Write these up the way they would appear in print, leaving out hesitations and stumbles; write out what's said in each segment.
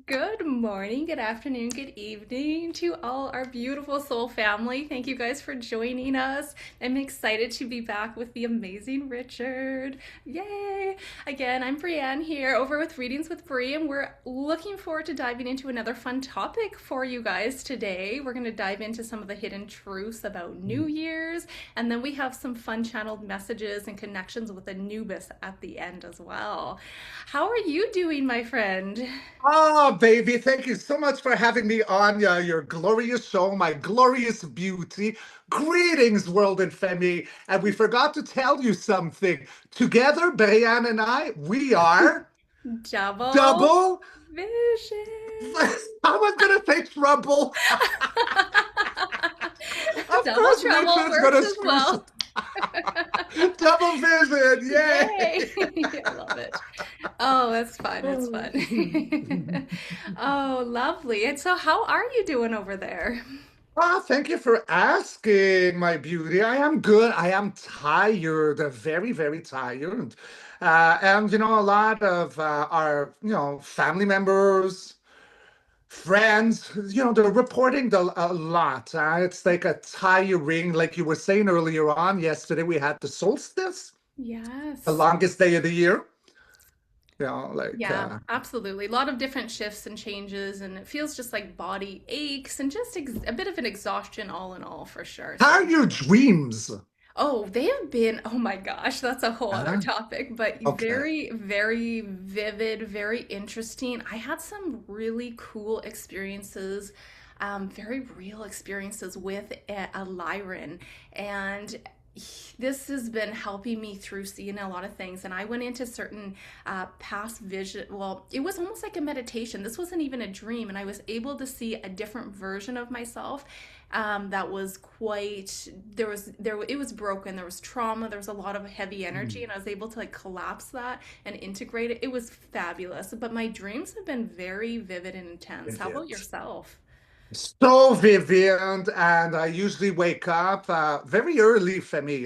Good morning, good afternoon, good evening to all our beautiful soul family. Thank you guys for joining us. I'm excited to be back with the amazing Richard. Yay! Again, I'm Brienne here over with Readings with Bree, and we're looking forward to diving into another fun topic for you guys today. We're going to dive into some of the hidden truths about New Year's, and then we have some fun channeled messages and connections with Anubis at the end as well. How are you doing, my friend? Oh, baby, thank you so much for having me on your glorious show, my glorious beauty. Greetings, world and family. And we forgot to tell you something. Together, Brianne and I, we are Double double. vision. I was gonna say trouble. Of Double course, trouble Richard's works gonna as screw well. double vision. Yay! Yay! I love it. Oh, that's fun. It's fun. Oh, lovely. And so, how are you doing over there? Ah, thank you for asking, my beauty. I am good. I am tired, very, very tired. And, a lot of our, family members, friends, they're reporting a lot. It's like a tiring, like you were saying earlier on yesterday, we had the solstice, the Yes. longest day of the year. You know, like, Yeah, absolutely. A lot of different shifts and changes, and it feels just like body aches and just a bit of an exhaustion, all in all, for sure. how So, are your dreams? oh, they have been, oh my gosh, that's a whole other Uh, topic, but okay. very, very vivid, very interesting. I had some really cool experiences, very real experiences with a Lyran, and this has been helping me through seeing a lot of things. And I went into certain past vision. Well, it was almost like a meditation. This wasn't even a dream, and I was able to see a different version of myself that was quite there it was broken, there was trauma, there was a lot of heavy energy, and I was able to like collapse that and integrate it. It was fabulous, but my dreams have been very vivid and intense. How about Vivid. yourself? So vivid, and I usually wake up very early for me,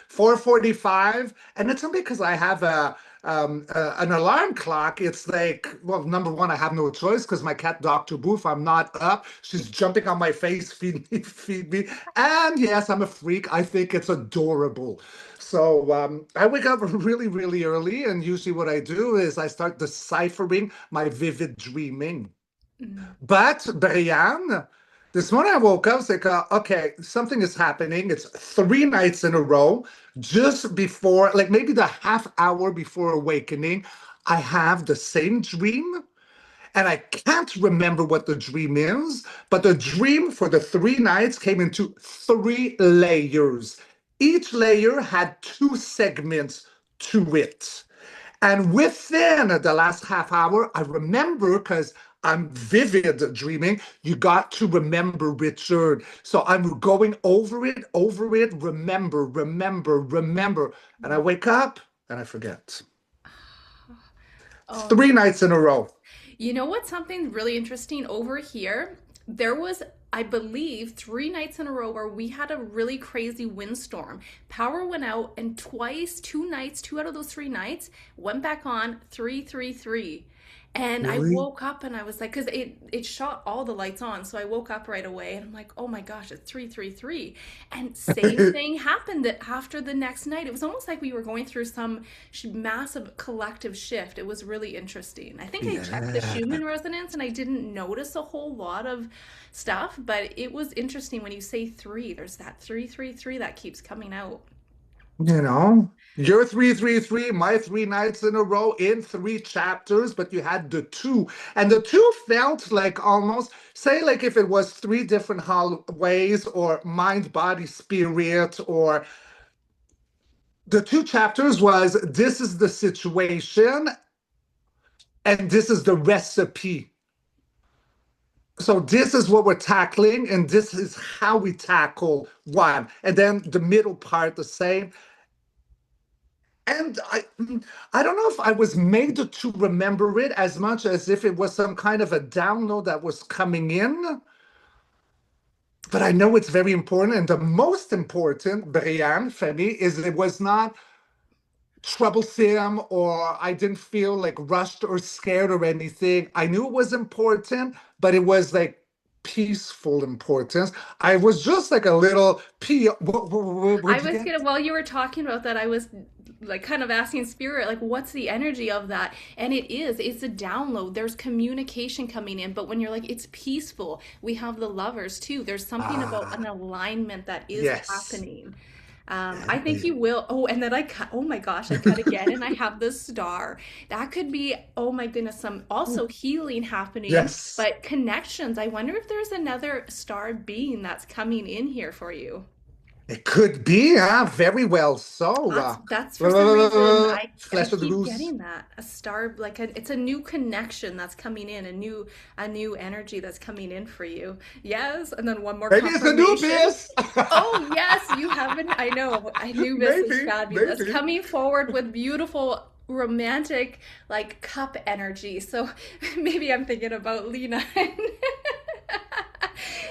4:45, and it's only because I have an alarm clock. It's like, well, number one, I have no choice because my cat, Dr. Boof, I'm not up. She's jumping on my face, feed me, feed me. And yes, I'm a freak. I think it's adorable. So I wake up really, really early, and usually what I do is I start deciphering my vivid dreaming. Mm. But Brian, this morning I woke up, I was like, okay, something is happening. It's 3 nights in a row, just before, like maybe the half hour before awakening, I have the same dream. And I can't remember what the dream is, but the dream for the 3 nights came into 3 layers. Each layer had 2 segments to it. And within the last half hour, I remember because I'm vivid dreaming. You got to remember, Richard. So I'm going over it, remember, remember, remember. And I wake up and I forget. Oh, 3 nights in a row. you know what's something really interesting over here? There was, I believe, 3 nights in a row where we had a really crazy windstorm. Power went out, and twice, 2 nights, two out of those 3 nights went back on 333. And I Really? woke up and I was like, because it shot all the lights on. So I woke up right away and I'm like, oh my gosh, it's 333. And same thing happened that after the next night. It was almost like we were going through some massive collective shift. It was really interesting. I think I checked the Yeah. Schumann resonance and I didn't notice a whole lot of stuff, but it was interesting when you say three, there's that 333 that keeps coming out. Your 333, my 3 nights in a row in 3 chapters, but you had the two. And the two felt like almost, say, like if it was 3 different hallways or mind, body, spirit, or the 2 chapters was this is the situation and this is the recipe. So this is what we're tackling, and this is how we tackle one. And then the middle part, the same. And I don't know if I was made to remember it as much as if it was some kind of a download that was coming in. But I know it's very important. And the most important, Brian, for me, is it was not troublesome or I didn't feel like rushed or scared or anything. I knew it was important, but it was like peaceful importance. I was just like a little I what'd you was get? gonna, while you were talking about that, I was like kind of asking spirit, like, what's the energy of that? And it's a download. There's communication coming in, but when you're like, it's peaceful, we have the lovers too. There's something about an Ah, alignment that is yes. happening. I think you will. Oh, and then I cut. Oh my gosh, I cut again, and I have the star. That could be. Oh my goodness, some also healing happening, Yes. but connections. I wonder if there's another star being that's coming in here for you. It could be, huh? Very well so. That's for some reason I Flesh of the keep goose. getting that a star like it's a new connection that's coming in, a new energy that's coming in for you. Yes, and then one more Maybe it's confirmation. Anubis. Oh yes, you haven't. I know. I knew this is Maybe, fabulous. maybe. Coming forward with beautiful romantic like cup energy. So maybe I'm thinking about Lena.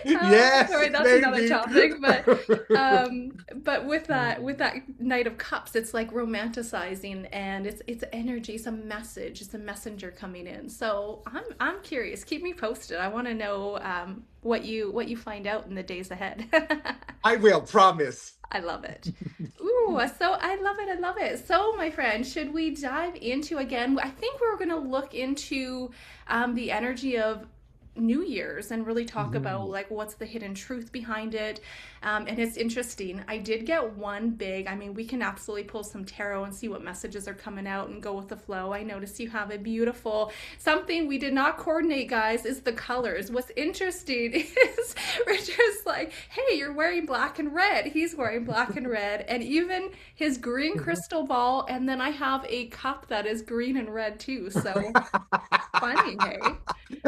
Yes, Sorry, that's another maybe. topic, but with that Knight of Cups, it's like romanticizing, and it's energy, it's a message, it's a messenger coming in. So I'm curious. Keep me posted. I want to know what you find out in the days ahead. I will, promise. I love it. Ooh, so I love it. I love it. So, my friend, should we dive into again? I think we're going to look into the energy of New Year's and really talk about Ooh. like what's the hidden truth behind it. And it's interesting. I did get one big, I mean, we can absolutely pull some tarot and see what messages are coming out and go with the flow. I noticed you have a beautiful something we did not coordinate, guys, is the colors. What's interesting is Richard's like, hey, you're wearing black and red. He's wearing black and red, and even his green crystal ball. And then I have a cup that is green and red too. So funny, hey?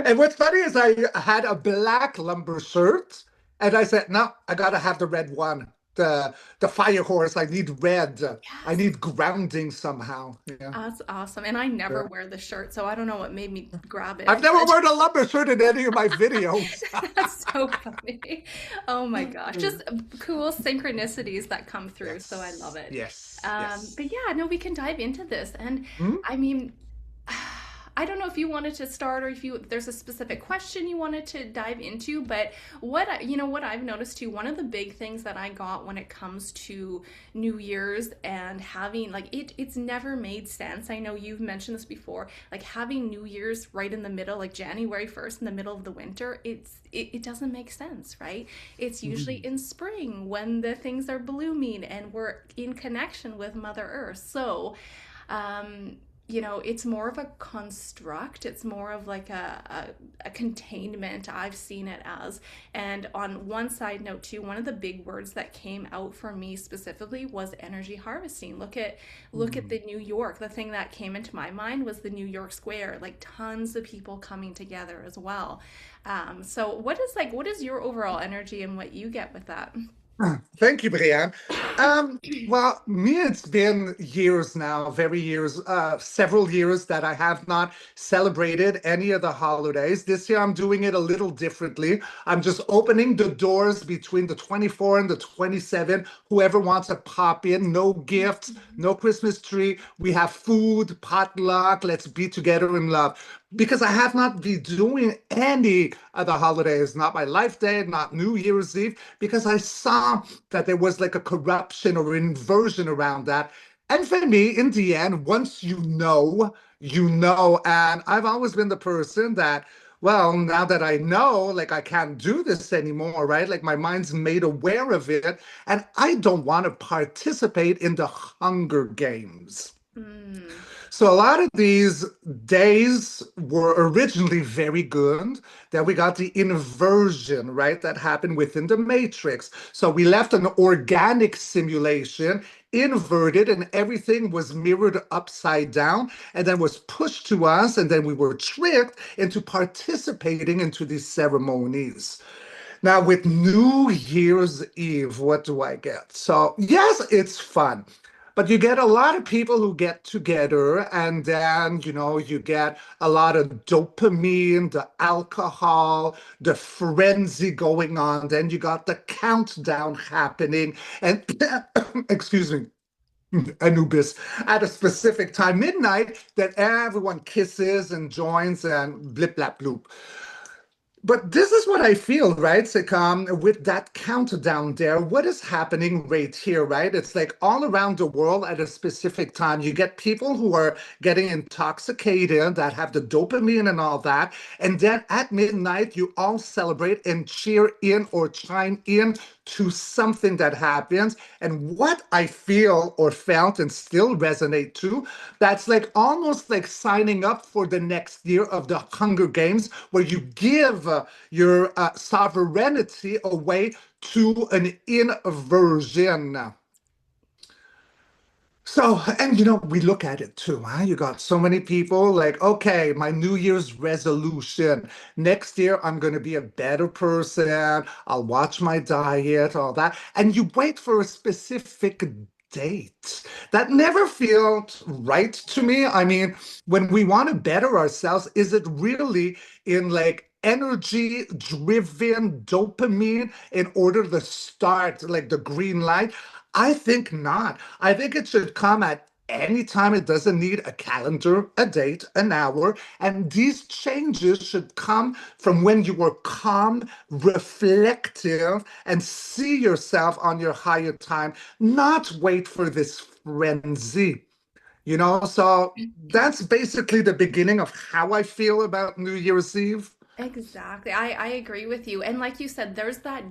And what's funny is I had a black lumber shirt, and I said, "No, I gotta have the red one. The fire horse. I need red. I Yes. need grounding somehow." Yeah, That's awesome. And I never yeah. wear the shirt, so I don't know what made me grab I've it, never but worn a lumber shirt in any of my videos. that's so funny. Oh my gosh. Just cool synchronicities that come through, so I love Yes, it. yes, yes. But yeah, no, we can dive into this. And Hmm? I mean, I don't know if you wanted to start or if there's a specific question you wanted to dive into, but what I've noticed too, one of the big things that I got when it comes to New Year's and having like it's never made sense. I know you've mentioned this before, like having New Year's right in the middle, like January 1st in the middle of the winter, it doesn't make sense, right? It's usually Mhm. in spring when the things are blooming and we're in connection with Mother Earth. So, um, it's more of a construct. It's more of like a containment. I've seen it as. And on one side note too, one of the big words that came out for me specifically was energy harvesting. Look at the New York. The thing that came into my mind was the New York Square, like tons of people coming together as well. So what is your overall energy and what you get with that? Thank you, Brianne. Well, me, it's been years now, very years, several years that I have not celebrated any of the holidays. This year, I'm doing it a little differently. I'm just opening the doors between the 24 and the 27. Whoever wants to pop in, no gifts, no Christmas tree. We have food, potluck. Let's be together in love. Because I have not been doing any of the holidays, not my life day, not New Year's Eve, because I saw that there was like a corruption or inversion around that. And for me, in the end, once you know. And I've always been the person that, well, now that I know, like I can't do this anymore, right? Like my mind's made aware of it, and I don't want to participate in the Hunger Games. Mm. So a lot of these days were originally very good. Then we got the inversion, right? That happened within the matrix. So we left an organic simulation, inverted, and everything was mirrored upside down and then was pushed to us. And then we were tricked into participating into these ceremonies. Now, with New Year's Eve, what do I get? So, yes, it's fun, but you get a lot of people who get together, and then, you get a lot of dopamine, the alcohol, the frenzy going on. Then you got the countdown happening, and excuse me. Anubis at a specific time, midnight, that everyone kisses and joins and blip blap bloop. But this is what I feel, right, Sekam, with that countdown there. What is happening right here, right? It's like all around the world at a specific time. You get people who are getting intoxicated that have the dopamine and all that. And then at midnight, you all celebrate and cheer in or chime in to something that happens. And what I feel or felt and still resonate to, that's like almost like signing up for the next year of the Hunger Games, where you give your sovereignty away to an inversion. So, and we look at it too, huh? You got so many people like, okay, my New Year's resolution. Next year, I'm going to be a better person. I'll watch my diet, all that. And you wait for a specific date. That never felt right to me. I mean, when we want to better ourselves, is it really in like energy driven dopamine in order to start like the green light? I think not. I think it should come at any time. It doesn't need a calendar, a date, an hour. And these changes should come from when you were calm, reflective, and see yourself on your higher time, not wait for this frenzy. So that's basically the beginning of how I feel about New Year's Eve. Exactly. I agree with you. And like you said, there's the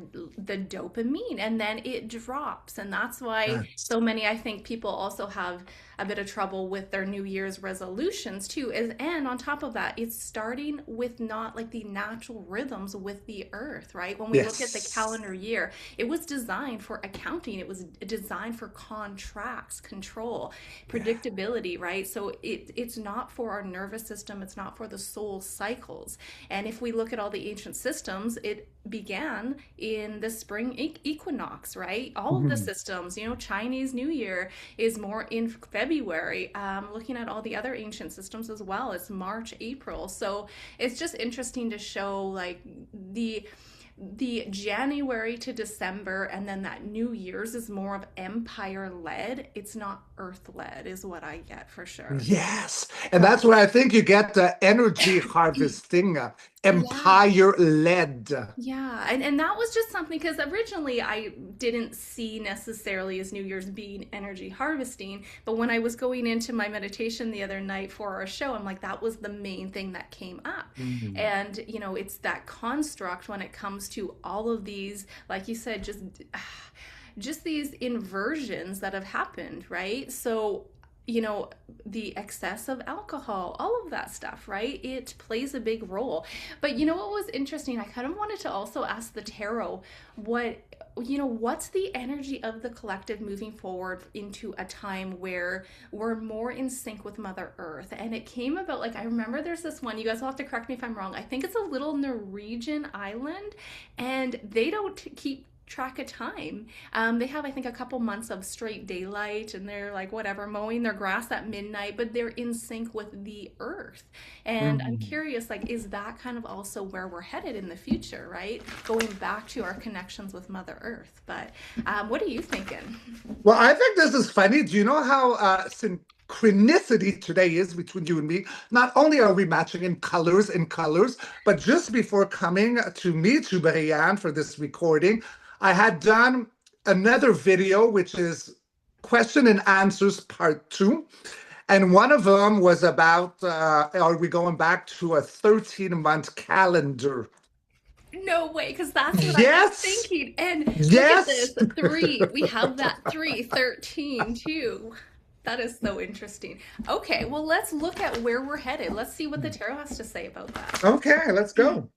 dopamine and then it drops. And that's why Yes. so many, I think people also have a bit of trouble with their New Year's resolutions too. And on top of that, it's starting with not like the natural rhythms with the earth, right? When we look at the Yes. calendar year, it was designed for accounting, it was designed for contracts, control, Yeah. predictability, right? So it's not for our nervous system, it's not for the soul cycles. And if we look at all the ancient systems, it began in the spring equinox, right? All of the Mhm. systems, Chinese New Year is more in February. Looking at all the other ancient systems as well, it's March, April. So it's just interesting to show like the January to December and then that New Year's is more of empire led. It's not earth led, is what I get for sure. Yes. And But that's where I think you get the energy harvesting, yeah. empire led. Yeah, and that was just something because originally I didn't see necessarily as New Year's being energy harvesting, but when I was going into my meditation the other night for our show, I'm like, that was the main thing that came up. Mhm. And, it's that construct when it comes to all of these, like you said, just these inversions that have happened, right? So you know, the excess of alcohol, all of that stuff, right? It plays a big role. But what was interesting? I kind of wanted to also ask the tarot what, what's the energy of the collective moving forward into a time where we're more in sync with Mother Earth? And it came about like, I remember there's this one, you guys will have to correct me if I'm wrong. I think it's a little Norwegian island, and they don't keep track of time. They have, I think, a couple months of straight daylight and they're like, whatever, mowing their grass at midnight, but they're in sync with the earth. And I'm Mhm. curious, like, is that kind of also where we're headed in the future, right? Going back to our connections with Mother Earth. But what are you thinking? Well, I think this is funny. Do you know how synchronicity today is between you and me? Not only are we matching in colors, but just before coming to meet you, Brianne, for this recording, I had done another video, which is question and answers part two. And one of them was about are we going back to a 13-month calendar? No way, because that's what I was Yes, thinking. And look at yes. this three. We have that 313 too. That is so interesting. Okay, well, let's look at where we're headed. Let's see what the tarot has to say about that. Okay, let's go.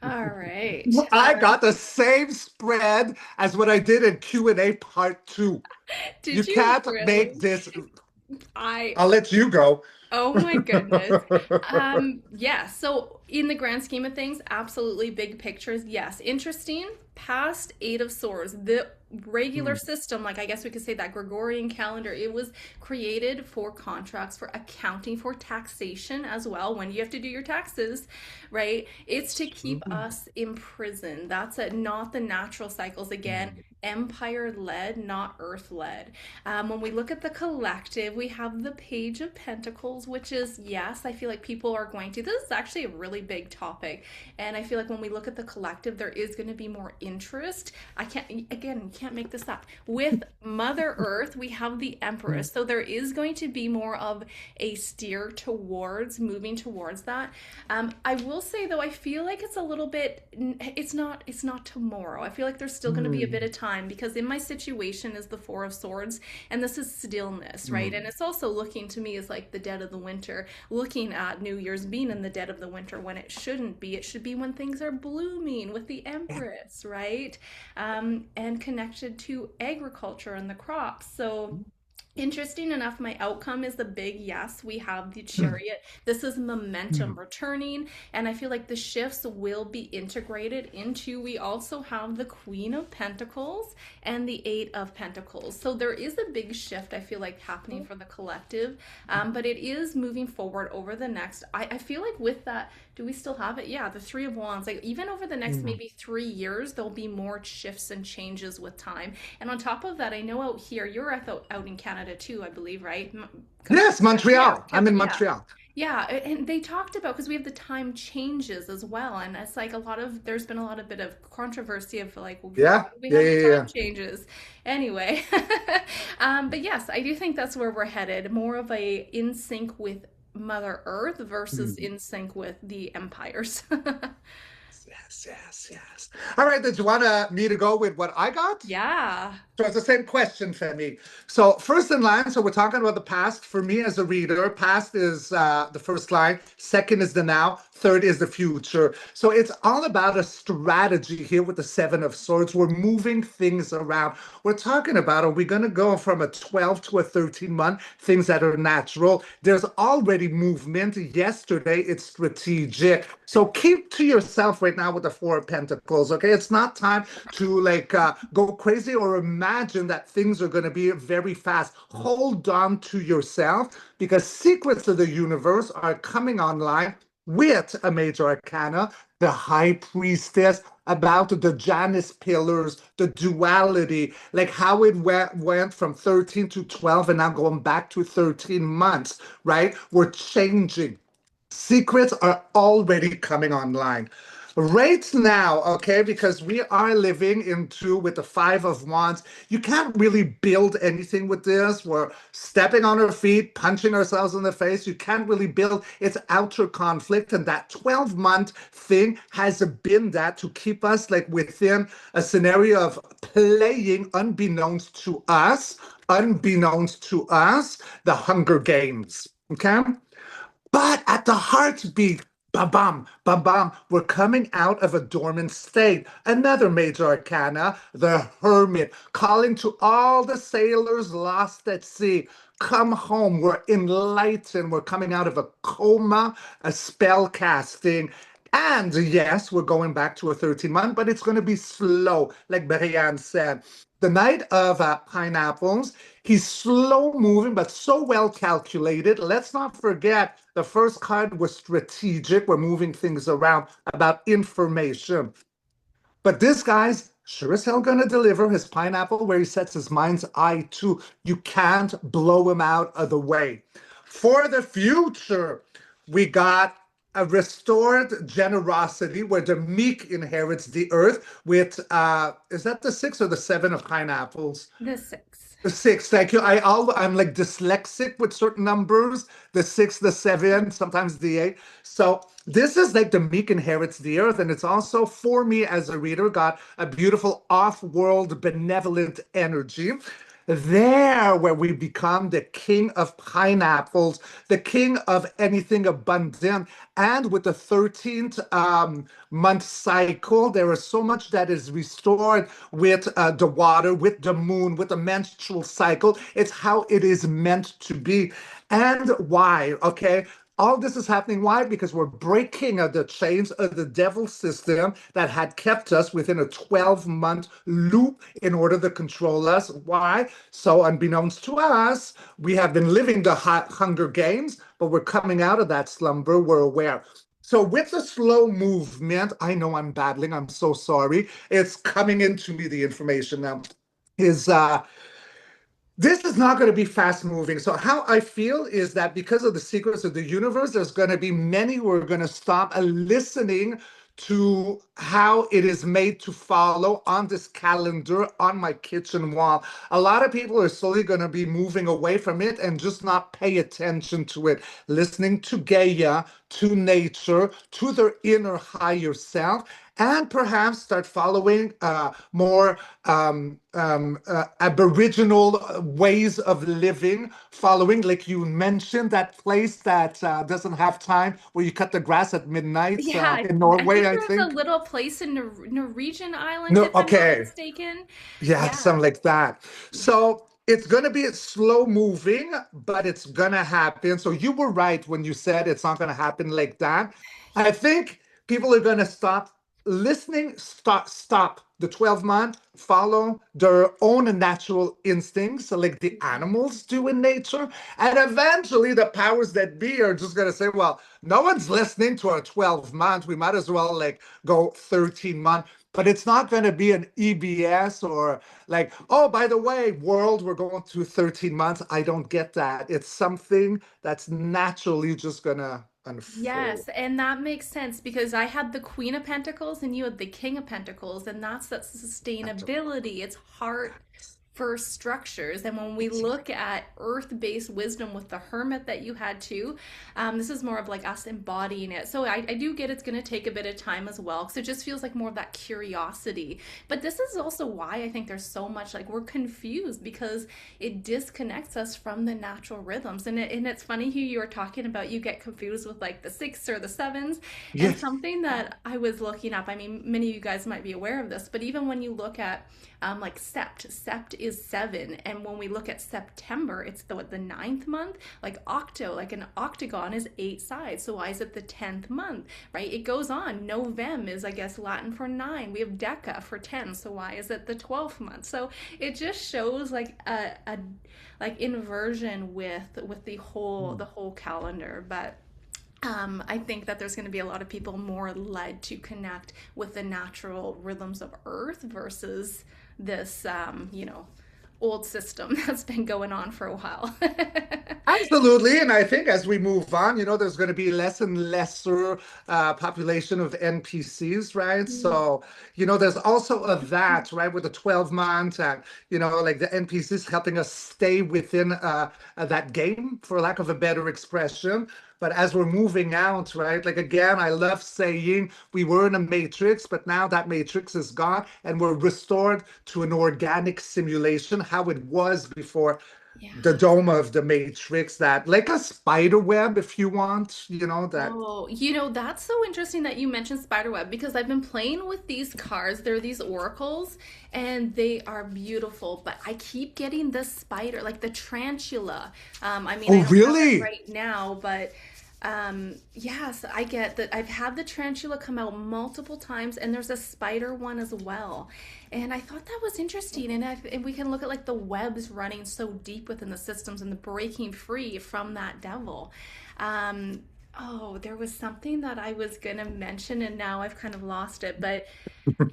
All right. I got the same spread as what I did in Q&A part two. You Did you can't make really? this. I I'll let you go. Oh my goodness. Yeah, so in the grand scheme of things, absolutely big pictures, yes. Interesting. Past Eight of Swords, the regular Hmm. system, like I guess we could say that Gregorian calendar, it was created for contracts, for accounting, for taxation as well. When you have to do your taxes, right? It's to keep Hmm. us in prison. That's it, not the natural cycles. Again, empire led, not earth led. When we look at the collective, we have the Page of Pentacles, which is, yes, I feel like people are going to. This is actually a really big topic. And I feel like when we look at the collective, there is going to be more interest. I can't, again, you can't make this up. With Mother Earth, we have the Empress. So there is going to be more of a steer towards moving towards that. I will say though, I feel like it's a little bit, it's not tomorrow. I feel like there's still going to be a bit of time because in my situation is the Four of Swords and this is stillness, right? And it's also looking to me as like the dead of the winter, looking at New Year's being in the dead of the winter when it shouldn't be. It should be when things are blooming with the Empress, right? And connected to agriculture and the crops. So interesting enough, my outcome is the big yes. We have the chariot. This is momentum returning, and I feel like the shifts will be integrated into. We also have the Queen of Pentacles and the Eight of Pentacles. So there is a big shift, I feel like, happening for the collective, but it is moving forward over the next. I feel like with that, do we still have it? Yeah, the Three of Wands. Like even over the next maybe 3 years, there'll be more shifts and changes with time. And on top of that, I know out here, you're out in Canada too, I believe, right? Yes, Yeah, Montreal. I'm in yeah. Montreal. Yeah, and they talked about because we have the time changes as well, and it's like there's been a lot of bit of controversy of like, well, why Yeah, do we yeah, have the yeah, time yeah. changes? Anyway, but yes, I do think that's where we're headed, more of a in sync with Mother Earth versus Mm. in sync with the empires. Yes, yes, yes. All right, did you want me to go with what I got? Yeah. So it's the same question for me. So first in line, so we're talking about the past. For me as a reader, past is the first line, second is the now, third is the future. So it's all about a strategy here with the Seven of Swords. We're moving things around. We're talking about, are we going to go from a 12 to a 13 month, things that are natural? There's already movement. Yesterday, it's strategic. So keep to yourself right now with the Four of Pentacles, okay? It's not time to like go crazy or imagine that things are going to be very fast. Hold on to yourself because secrets of the universe are coming online with a major arcana, the high priestess, about the Janus pillars, the duality, like how it went from 13 to 12 and now going back to 13 months, right? We're changing. Secrets are already coming online. Right now, okay, because we are living into with the Five of Wands, you can't really build anything with this. We're stepping on our feet, punching ourselves in the face. You can't really build. It's outer conflict, and that 12-month thing has been that to keep us like within a scenario of playing unbeknownst to us, the Hunger Games. Okay. But at the heartbeat, bam, bam, bam, bam, we're coming out of a dormant state. Another major arcana, the Hermit, calling to all the sailors lost at sea. Come home. We're enlightened. We're coming out of a coma, a spell casting. And yes, we're going back to a 13-month, but it's going to be slow, like Brian said. The Knight of Pineapples, he's slow moving, but so well calculated. Let's not forget the first card was strategic. We're moving things around about information. But this guy's sure as hell gonna deliver his pineapple where he sets his mind's eye to. You can't blow him out of the way. For the future, we got a restored generosity where the meek inherits the earth with is that the six or the seven of pineapples? The six. The six, thank you. I'm like dyslexic with certain numbers. The six, the seven, sometimes the eight. So this is like the meek inherits the earth, and it's also for me as a reader got a beautiful off-world benevolent energy. There, where we become the king of pineapples, the king of anything abundant. And with the 13th month cycle, there is so much that is restored with the water, with the moon, with the menstrual cycle. It's how it is meant to be. And why? Okay. All this is happening. Why? Because we're breaking the chains of the devil system that had kept us within a 12-month loop in order to control us. Why? So, unbeknownst to us, we have been living the Hunger Games, but we're coming out of that slumber. We're aware. So, with the slow movement, I know I'm babbling. I'm so sorry. It's coming into me, the information now. Is this is not going to be fast moving. So, how I feel is that because of the secrets of the universe, there's going to be many who are going to stop listening to how it is made to follow on this calendar on my kitchen wall. A lot of people are slowly going to be moving away from it and just not pay attention to it, listening to Gaia, to nature, to their inner higher self, and perhaps start following more aboriginal ways of living, following, like you mentioned, that place that doesn't have time where you cut the grass at midnight Yeah, in I think Norway, I there's a think. little place in Norwegian island, No, if I'm not okay. mistaken. Yeah, Yeah, something like that. yeah, So it's going to be slow moving, but it's going to happen. So you were right when you said it's not going to happen like that. I think people are going to stop listening, stop the 12-month, follow their own natural instincts, like the animals do in nature. And eventually the powers that be are just going to say, well, no one's listening to our 12 months. We might as well like go 13 months, but it's not going to be an EBS or like, oh, by the way, world, we're going through 13 months. I don't get that. It's something that's naturally just going to unfold. yes, and that makes sense because I had the Queen of Pentacles and you had the King of Pentacles, and that's that sustainability. It's heart first structures. And when we look at earth-based wisdom with the Hermit that you had too, this is more of like us embodying it. So I do get it's going to take a bit of time as well because it just feels like more of that curiosity. But this is also why I think there's so much like we're confused because it disconnects us from the natural rhythms. And it's funny who you were talking about. You get confused with like the six or the sevens. And Yes. something that I was looking up, I mean, many of you guys might be aware of this, but even when you look at like sept is 7, and when we look at September, it's the ninth month. Like octo, like an octagon is 8 sides, so why is it the 10th month, right? It goes on. Novem is, I guess, Latin for 9. We have deca for 10, so why is it the 12th month? So it just shows like a like inversion with the whole calendar. But I think that there's going to be a lot of people more led to connect with the natural rhythms of Earth versus this, old system that's been going on for a while. Absolutely. And I think as we move on, there's going to be less and lesser population of NPCs, right? Mm. So, there's also of that, right, with the 12 months and, like the NPCs helping us stay within that game, for lack of a better expression. But as we're moving out, right, like again, I love saying we were in a matrix, but now that matrix is gone and we're restored to an organic simulation, how it was before the Yeah. dome of the matrix, that like a spider web, if you want, that. Oh, that's so interesting that you mentioned spiderweb because I've been playing with these cards. They're these oracles and they are beautiful, but I keep getting the spider, like the tarantula. I mean, I Oh, don't have it really? right now, but yes, I get that. I've had the tarantula come out multiple times and there's a spider one as well. And I thought that was interesting. And we can look at like the webs running so deep within the systems and the breaking free from that devil. Um, oh, there was something that I was gonna mention and now I've kind of lost it, but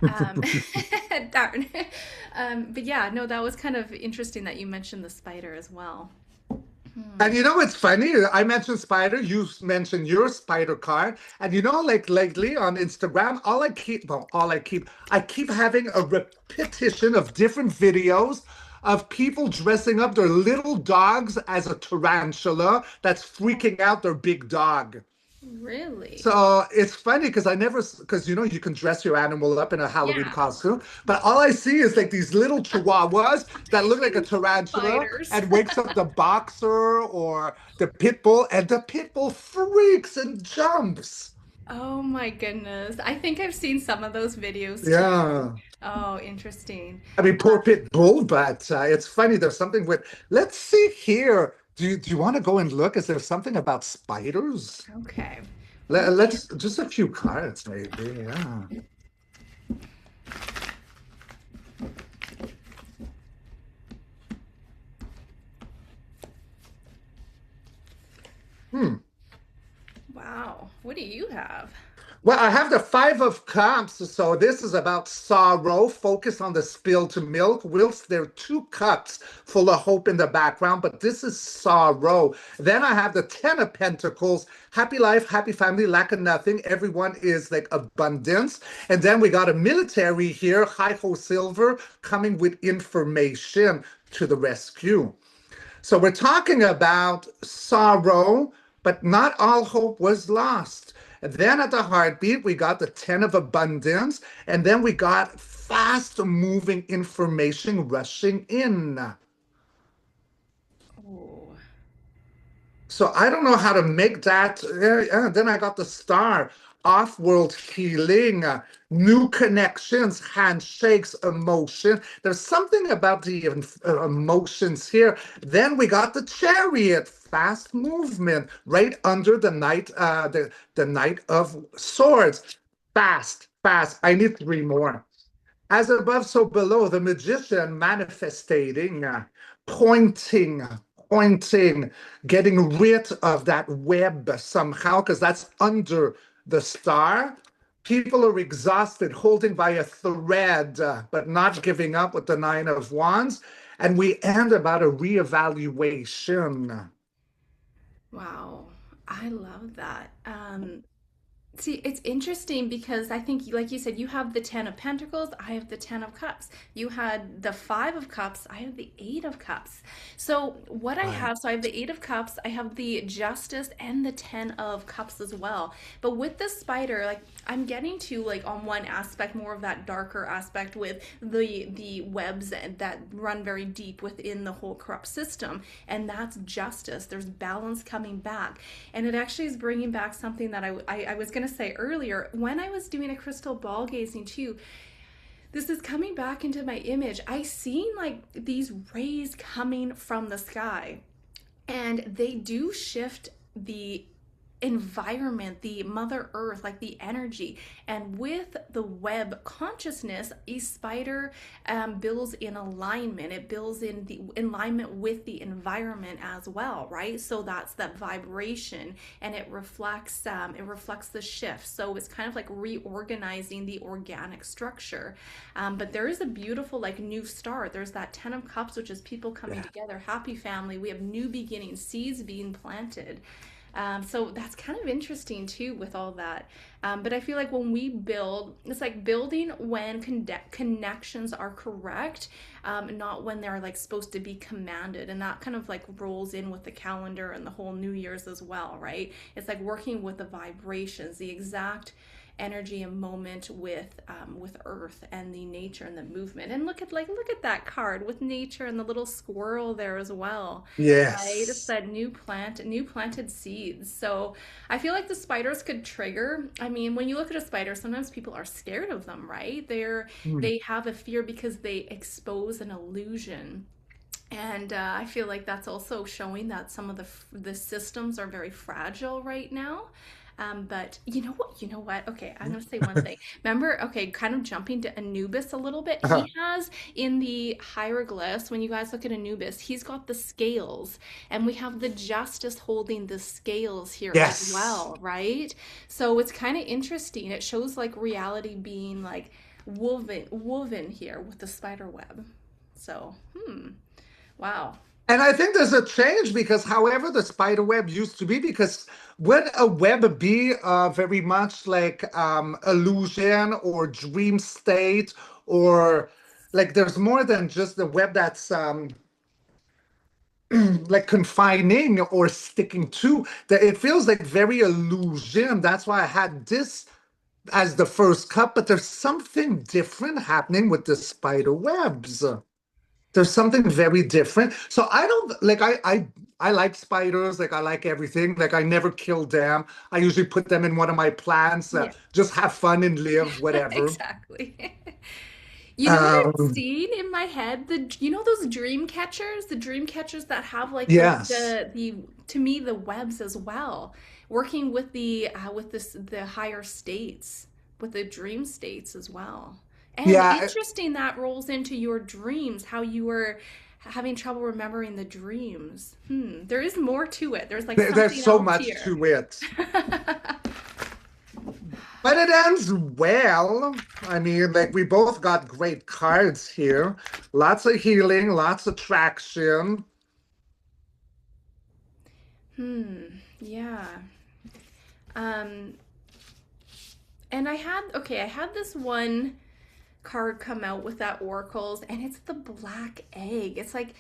um, darn. But yeah, no, that was kind of interesting that you mentioned the spider as well. Hmm. And it's funny. I mentioned spider. You mentioned your spider card. And like lately on Instagram, I keep having a repetition of different videos of people dressing up their little dogs as a tarantula that's freaking out their big dog. Really? So it's funny because I never, because you can dress your animal up in a Halloween Yeah. costume, but all I see is like these little chihuahuas that look like a And tarantula spiders. and wakes up the boxer or the pit bull, and the pit bull freaks and jumps. Oh my goodness. I think I've seen some of those videos too. Yeah. Oh, interesting. I mean, poor pit bull, but it's funny. There's something with, let's see here. Do you want to go and look? Is there something about spiders? Okay. Let me Let's just a few cards, maybe. Yeah. Hmm. Wow. What do you have? Well, I have the Five of Cups, so this is about sorrow, focus on the spilled milk, whilst there are two cups full of hope in the background, but this is sorrow. Then I have the Ten of Pentacles, happy life, happy family, lack of nothing. Everyone is like abundance. And then we got a military here, High Ho Silver, coming with information to the rescue. So we're talking about sorrow, but not all hope was lost. And then at the heartbeat, we got the 10 of abundance, and then we got fast moving information rushing in. Oh, So I don't know how to make that. Then I got the star, off-world healing, new connections, handshakes, emotion. There's something about the emotions here. Then we got the chariot, fast movement, right under the knight, the knight of swords. Fast, fast. I need three more. As above, so below, the magician manifesting, pointing, pointing, getting rid of that web somehow, because that's under the star. People are exhausted, holding by a thread, but not giving up with the Nine of Wands. And we end about a reevaluation. wow. I love that. See, it's interesting because I think, like you said, you have the Ten of Pentacles, I have the Ten of Cups. You had the Five of Cups, I have the Eight of Cups. So, what I Right. have, so I have the Eight of Cups, I have the Justice, and the Ten of Cups as well. But with the spider, like, I'm getting to, like, on one aspect, more of that darker aspect with the webs that run very deep within the whole corrupt system. And that's justice. There's balance coming back. And it actually is bringing back something that I was going to say earlier. When I was doing a crystal ball gazing too, this is coming back into my image. I seen like these rays coming from the sky, and they do shift the environment, the mother earth, like the energy. And with the web consciousness, a spider builds in alignment. It builds in the alignment with the environment as well, right? So that's that vibration, and it reflects the shift. So it's kind of like reorganizing the organic structure. But there is a beautiful like new start. There's that Ten of Cups, which is people coming Yeah. together, happy family. We have new beginnings, seeds being planted. So that's kind of interesting too with all that. But I feel like when we build, it's like building when connections are correct, not when they're like supposed to be commanded. And that kind of like rolls in with the calendar and the whole New Year's as well, right? It's like working with the vibrations, the exact energy and moment with earth and the nature and the movement. And look at that card with nature and the little squirrel there as well, right? It's Yes. that new planted seeds. So I feel like the spiders could trigger. I mean, when you look at a spider, sometimes people are scared of them, right? Hmm. They have a fear because they expose an illusion. And I feel like that's also showing that some of the systems are very fragile right now. But you know what? You know what? Okay, I'm gonna say one thing. Remember, okay, kind of jumping to Anubis a little bit. He has in the hieroglyphs, when you guys look at Anubis, he's got the scales, and we have the justice holding the scales here as Yes. well, right? So it's kind of interesting. It shows like reality being like woven here with the spider web. So, wow. And I think there's a change because, however, the spider web used to be, because would a web be very much like illusion or dream state, or like there's more than just the web that's like confining or sticking to. That it feels like very illusion. That's why I had this as the first cup, but there's something different happening with the spider webs. There's something very different. So I don't like I like spiders, like I like everything. Like I never kill them. I usually put them in one of my plants, Yeah. just have fun and live, whatever. Exactly. You know what I'm Um, seeing in my head? You know those dream catchers? The dream catchers that have like yes. the to me the webs as well. Working with the higher states, with the dream states as well. And Yeah, interesting that rolls into your dreams, how you were having trouble remembering the dreams. There is more to it. There's like there's something so else much here. to it. But it ends well. I mean, like we both got great cards here. Lots of healing, lots of traction. Yeah. Um, and I had this one card come out with that oracles, and it's the black egg. It's like,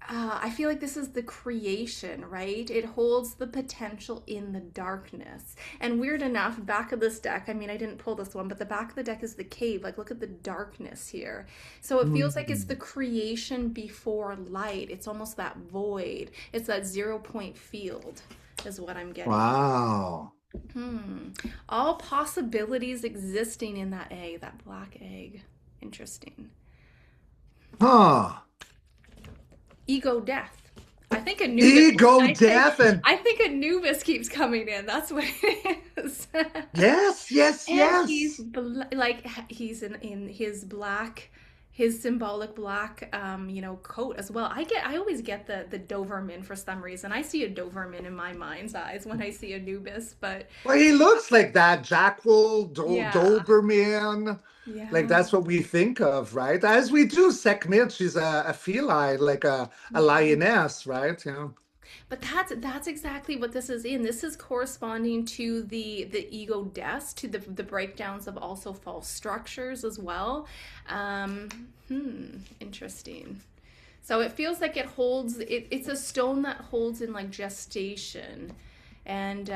I feel like this is the creation, right? It holds the potential in the darkness. And weird enough, back of this deck, I mean, I didn't pull this one, but the back of the deck is the cave. Like, look at the darkness here. So it feels like it's the Hmm. creation before light. It's almost that void. It's that 0 point field, is what I'm getting. Wow. Hmm. All possibilities existing in that egg, that black egg. Interesting. Huh. Ego death. I think Anubis. Ego, I think death, and I think Anubis keeps coming in. That's what it is. yes, yes, And he's yes. like he's in his black, his symbolic black, coat as well. I always get the Doberman for some reason. I see a Doberman in my mind's eyes when I see Anubis, but Well, he looks like that Jackal, yeah, Doberman. Like yeah, that's what we think of, right? As we do, Sekhmet, she's a feline, like a yeah. lioness, right? Yeah. But that's exactly what this is in. This is corresponding to the ego deaths, to the breakdowns of also false structures as well. Um, Interesting. So it feels like it's a stone that holds in like gestation, and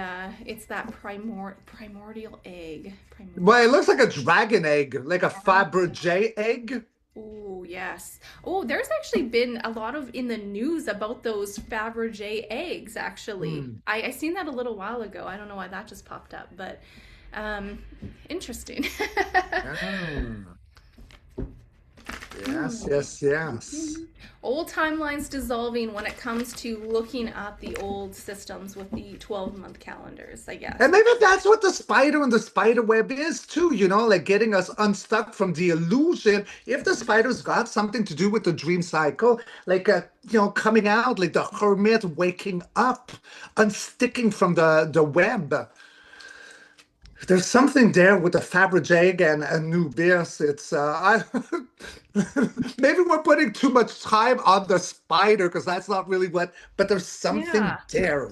it's that primordial egg. Well, Primordial. it looks like a dragon egg, like a Yeah. Fabergé egg. Oh, yes. Oh, there's actually been a lot of in the news about those Fabergé eggs, actually. Hmm. I seen that a little while ago. I don't know why that just popped up, but um, interesting. Ah, yes, Hmm. yes, yes. Old timelines dissolving when it comes to looking at the old systems with the 12-month calendars, I guess. And maybe that's what the spider and the spider web is too, like getting us unstuck from the illusion. If the spider's got something to do with the dream cycle, like coming out, like the hermit waking up, unsticking from the web. There's something there with the Fabergé and Anubis. It's maybe we're putting too much time on the spider because that's not really what, but there's something Yeah. there,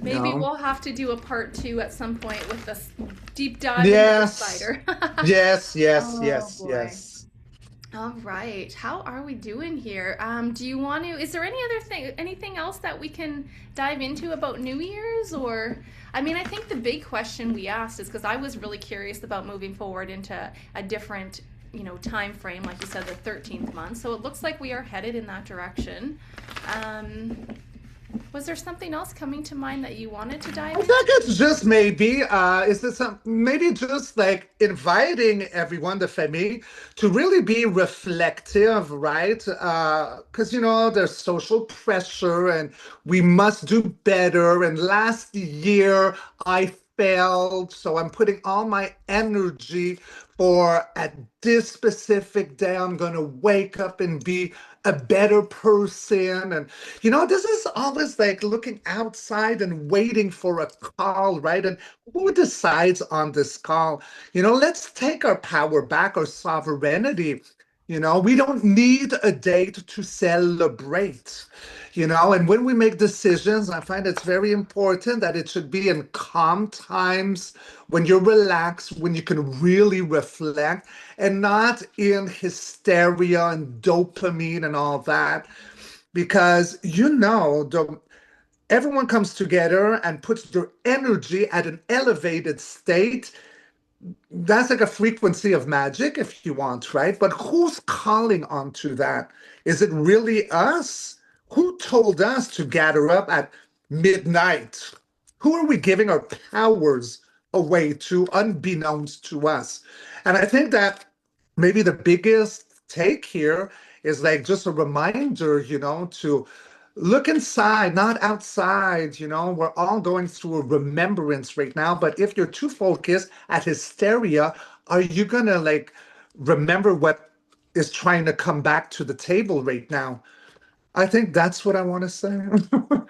you Maybe know. we'll have to do a part two at some point with this deep dive into the Yes, spider. yes, yes, Oh yes, boy. yes. All right. How are we doing here? Do you want to, is there anything else that we can dive into about New Year's? Or, I mean, I think the big question we asked is because I was really curious about moving forward into a different, time frame, like you said, the 13th month. So it looks like we are headed in that direction. Um, was there something else coming to mind that you wanted to I dive think into? it's just maybe, is this some maybe just like inviting everyone, the family, to really be reflective, right? Because there's social pressure and we must do better. And last year I failed, so I'm putting all my energy for at this specific day, I'm gonna wake up and be a better person. And this is always like looking outside and waiting for a call, right? And who Yeah. decides on this call? Let's take our power back, our sovereignty. We don't need a date to celebrate. And when we make decisions, I find it's very important that it should be in calm times when you're relaxed, when you can really reflect, and not in hysteria and dopamine and all that. because everyone comes together and puts their energy at an elevated state. That's like a frequency of magic, if you want, right? But who's calling onto that? Is it really us? Who told us to gather up at midnight? Who are we giving our powers away to, unbeknownst to us? And I think that maybe the biggest take here is like just a reminder, to look inside, not outside. We're all going through a remembrance right now. But if you're too focused at hysteria, are you gonna like remember what is trying to come back to the table right now? I think that's what I want to say.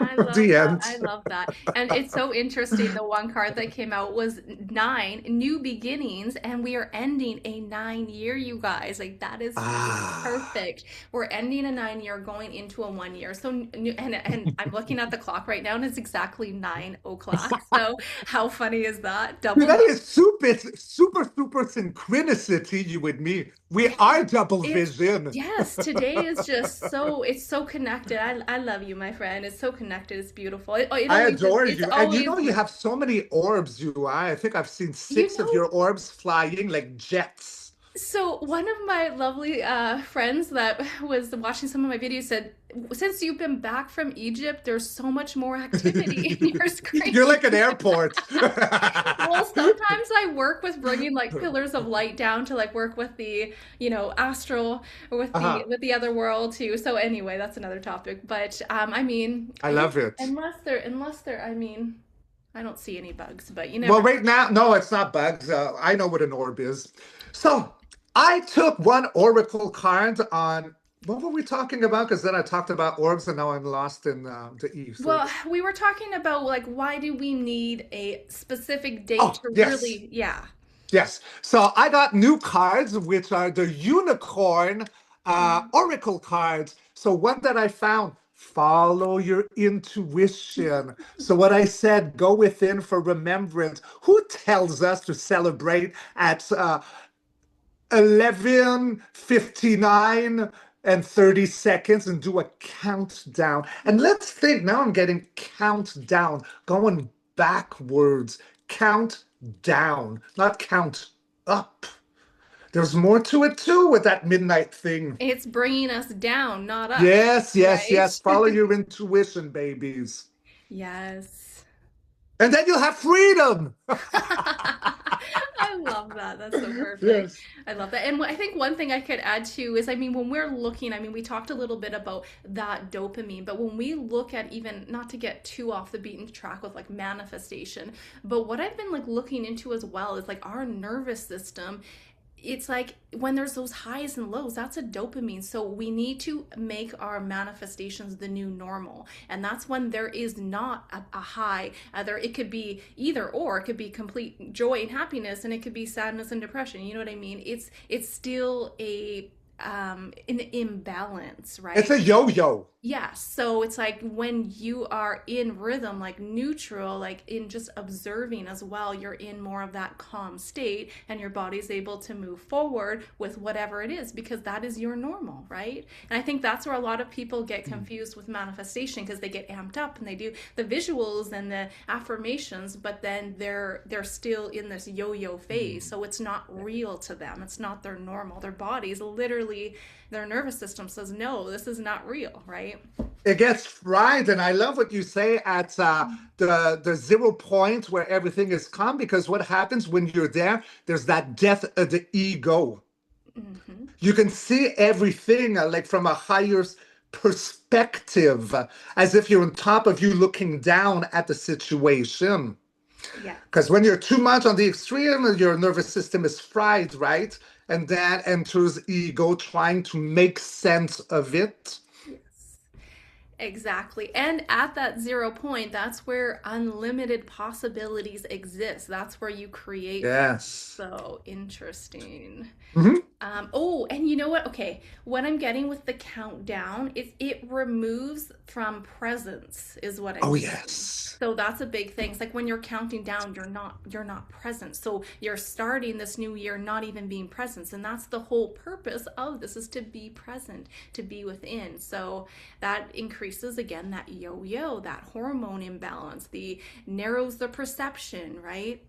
I love The that. end. I love that. And it's so interesting. The one card that came out was nine, new beginnings, and we are ending a 9 year, you guys. Like that is Ah. perfect. We're ending a 9 year, going into a 1 year. So, and I'm looking at the clock right now, and it's exactly 9 o'clock. So, how funny is that? Double That nine. is super, super, super synchronicity, you and me. We Yeah, are double it's vision. yes, today is just so it's so connected. I love you, my friend. It's so connected. It's beautiful. It I always is. adore It's you. And you always know you have so many orbs, you. I think I've seen you six of know your orbs flying like jets. so one of my lovely friends that was watching some of my videos said, since you've been back from Egypt, there's so much more activity in your You're screen. like an airport. Well, sometimes I work with bringing like pillars of light down to like work with the, astral or with the Uh-huh. other world too. So anyway, that's another topic. But I mean, I love it. I mean, I don't see any bugs, but you Well, never right now, no, it's not bugs. I know what an orb is. So I took one oracle card on what were we talking about? Because then I talked about orbs and now I'm lost in the ether. Well, we were talking about like why do we need a specific date Oh, to yes. really, yeah. Yes. So I got new cards, which are the unicorn Mm. oracle cards. So one that I found, follow your intuition. So what I said, go within for remembrance. Who tells us to celebrate at 11:59 and 30 seconds and do a countdown? And let's think, now I'm getting countdown, going backwards. Count down, not count up. There's more to it too with that midnight thing. It's bringing us down, not up, Yes, yes, right? yes. Follow your intuition, babies. Yes. And then you'll have freedom. I love that. That's so perfect. Yes. I love that. And I think one thing I could add too is, I mean, when we're looking, I mean, we talked a little bit about that dopamine, but when we look at even, not to get too off the beaten track with like manifestation, but what I've been like looking into as well is like our nervous system. It's like when there's those highs and lows, that's a dopamine. So we need to make our manifestations the new normal. And that's when there is not a high. Either it could be either or, it could be complete joy and happiness, and it could be sadness and depression. You know what I mean? It's still an imbalance, It's right? a yo-yo. Yeah, so it's like when you are in rhythm, like neutral, like in just observing as well, you're in more of that calm state and your body's able to move forward with whatever it is because that is your normal, right? And I think that's where a lot of people get confused with manifestation because they get amped up and they do the visuals and the affirmations, but then they're still in this yo-yo phase. So it's not real to them. It's not their normal. Their body's literally their nervous system says no, this is not real, right? It gets fried, and I love what you say at the 0 point where everything is calm, because what happens when you're there, there's that death of the ego. Hmm. You can see everything like from a higher perspective, as if you're on top of you looking down at the situation. Yeah. Because when you're too much on the extreme, your nervous system is fried, right? And then enters ego trying to make sense of it. Yes. Exactly. And at that 0 point, that's where unlimited possibilities exist. That's where you create. Yes. So interesting. Mhm. Oh, and you know what? Okay, what I'm getting with the countdown is it removes from presence, is what I'm Oh, getting. yes. So that's a big thing. It's like when you're counting down, you're not present. So you're starting this new year not even being present, and that's the whole purpose of this is to be present, to be within. So that increases again that yo-yo, that hormone imbalance, the narrows the perception, right?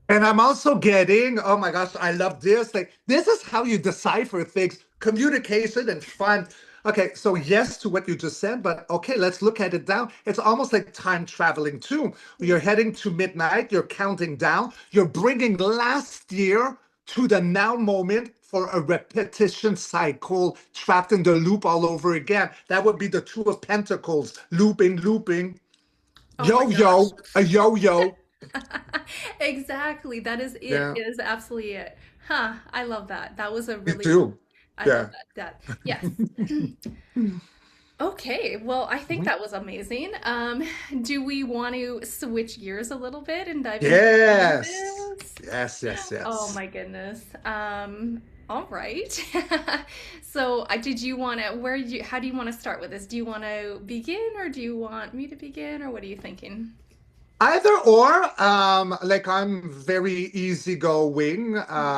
And I'm also getting, oh my gosh, I love this. Like, this is how you decipher things, communication and fun. Okay, so yes to what you just said, but okay, let's look at it down. It's almost like time traveling too. You're Yeah. heading to midnight, you're counting down, you're bringing last year to the now moment for a repetition cycle, trapped in the loop all over again. That would be the Two of Pentacles, looping, looping. Oh my Yo, gosh. yo, a yo, yo. Exactly. That is it. Yeah, It is absolutely it. Huh. I love that. That was a you really, do. I love Yeah. that. Yes. Okay. Well, I think that was amazing. Do we want to switch gears a little bit and dive into Yes. Anubis? Yes, yes, Oh yes. my goodness. All right. So, did you want to, how do you want to start with this? Do you want to begin or do you want me to begin or what are you thinking? Either or, like I'm very easygoing. Yeah.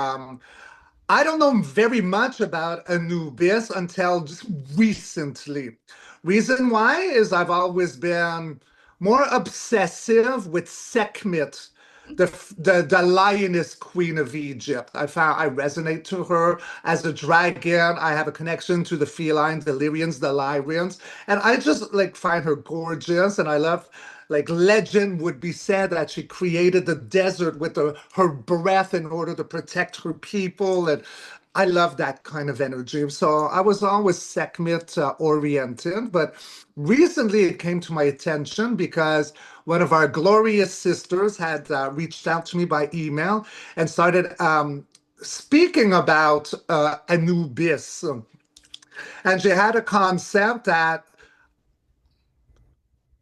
I don't know very much about Anubis until just recently. Reason why is I've always been more obsessive with Sekhmet, the lioness queen of Egypt. I found I resonate to her as a dragon. I have a connection to the feline, the Lyrians, the Lyrians, and I just like find her gorgeous. And I love, like legend would be said that she created the desert with her breath in order to protect her people. And I love that kind of energy. So I was always Sekhmet oriented, but recently it came to my attention because one of our glorious sisters had reached out to me by email and started speaking about Anubis. And she had a concept that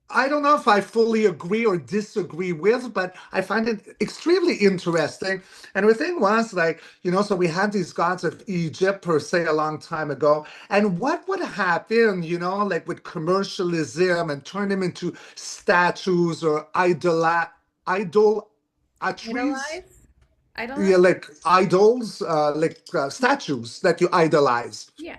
I don't know if I fully agree or disagree with, but I find it extremely interesting. And the thing was, like, so we had these gods of Egypt per se a long time ago. And what would happen, like with commercialism and turn them into statues or idolatries? Idolize? Yeah, Idolize? like idols, like statues that you idolize. Yeah.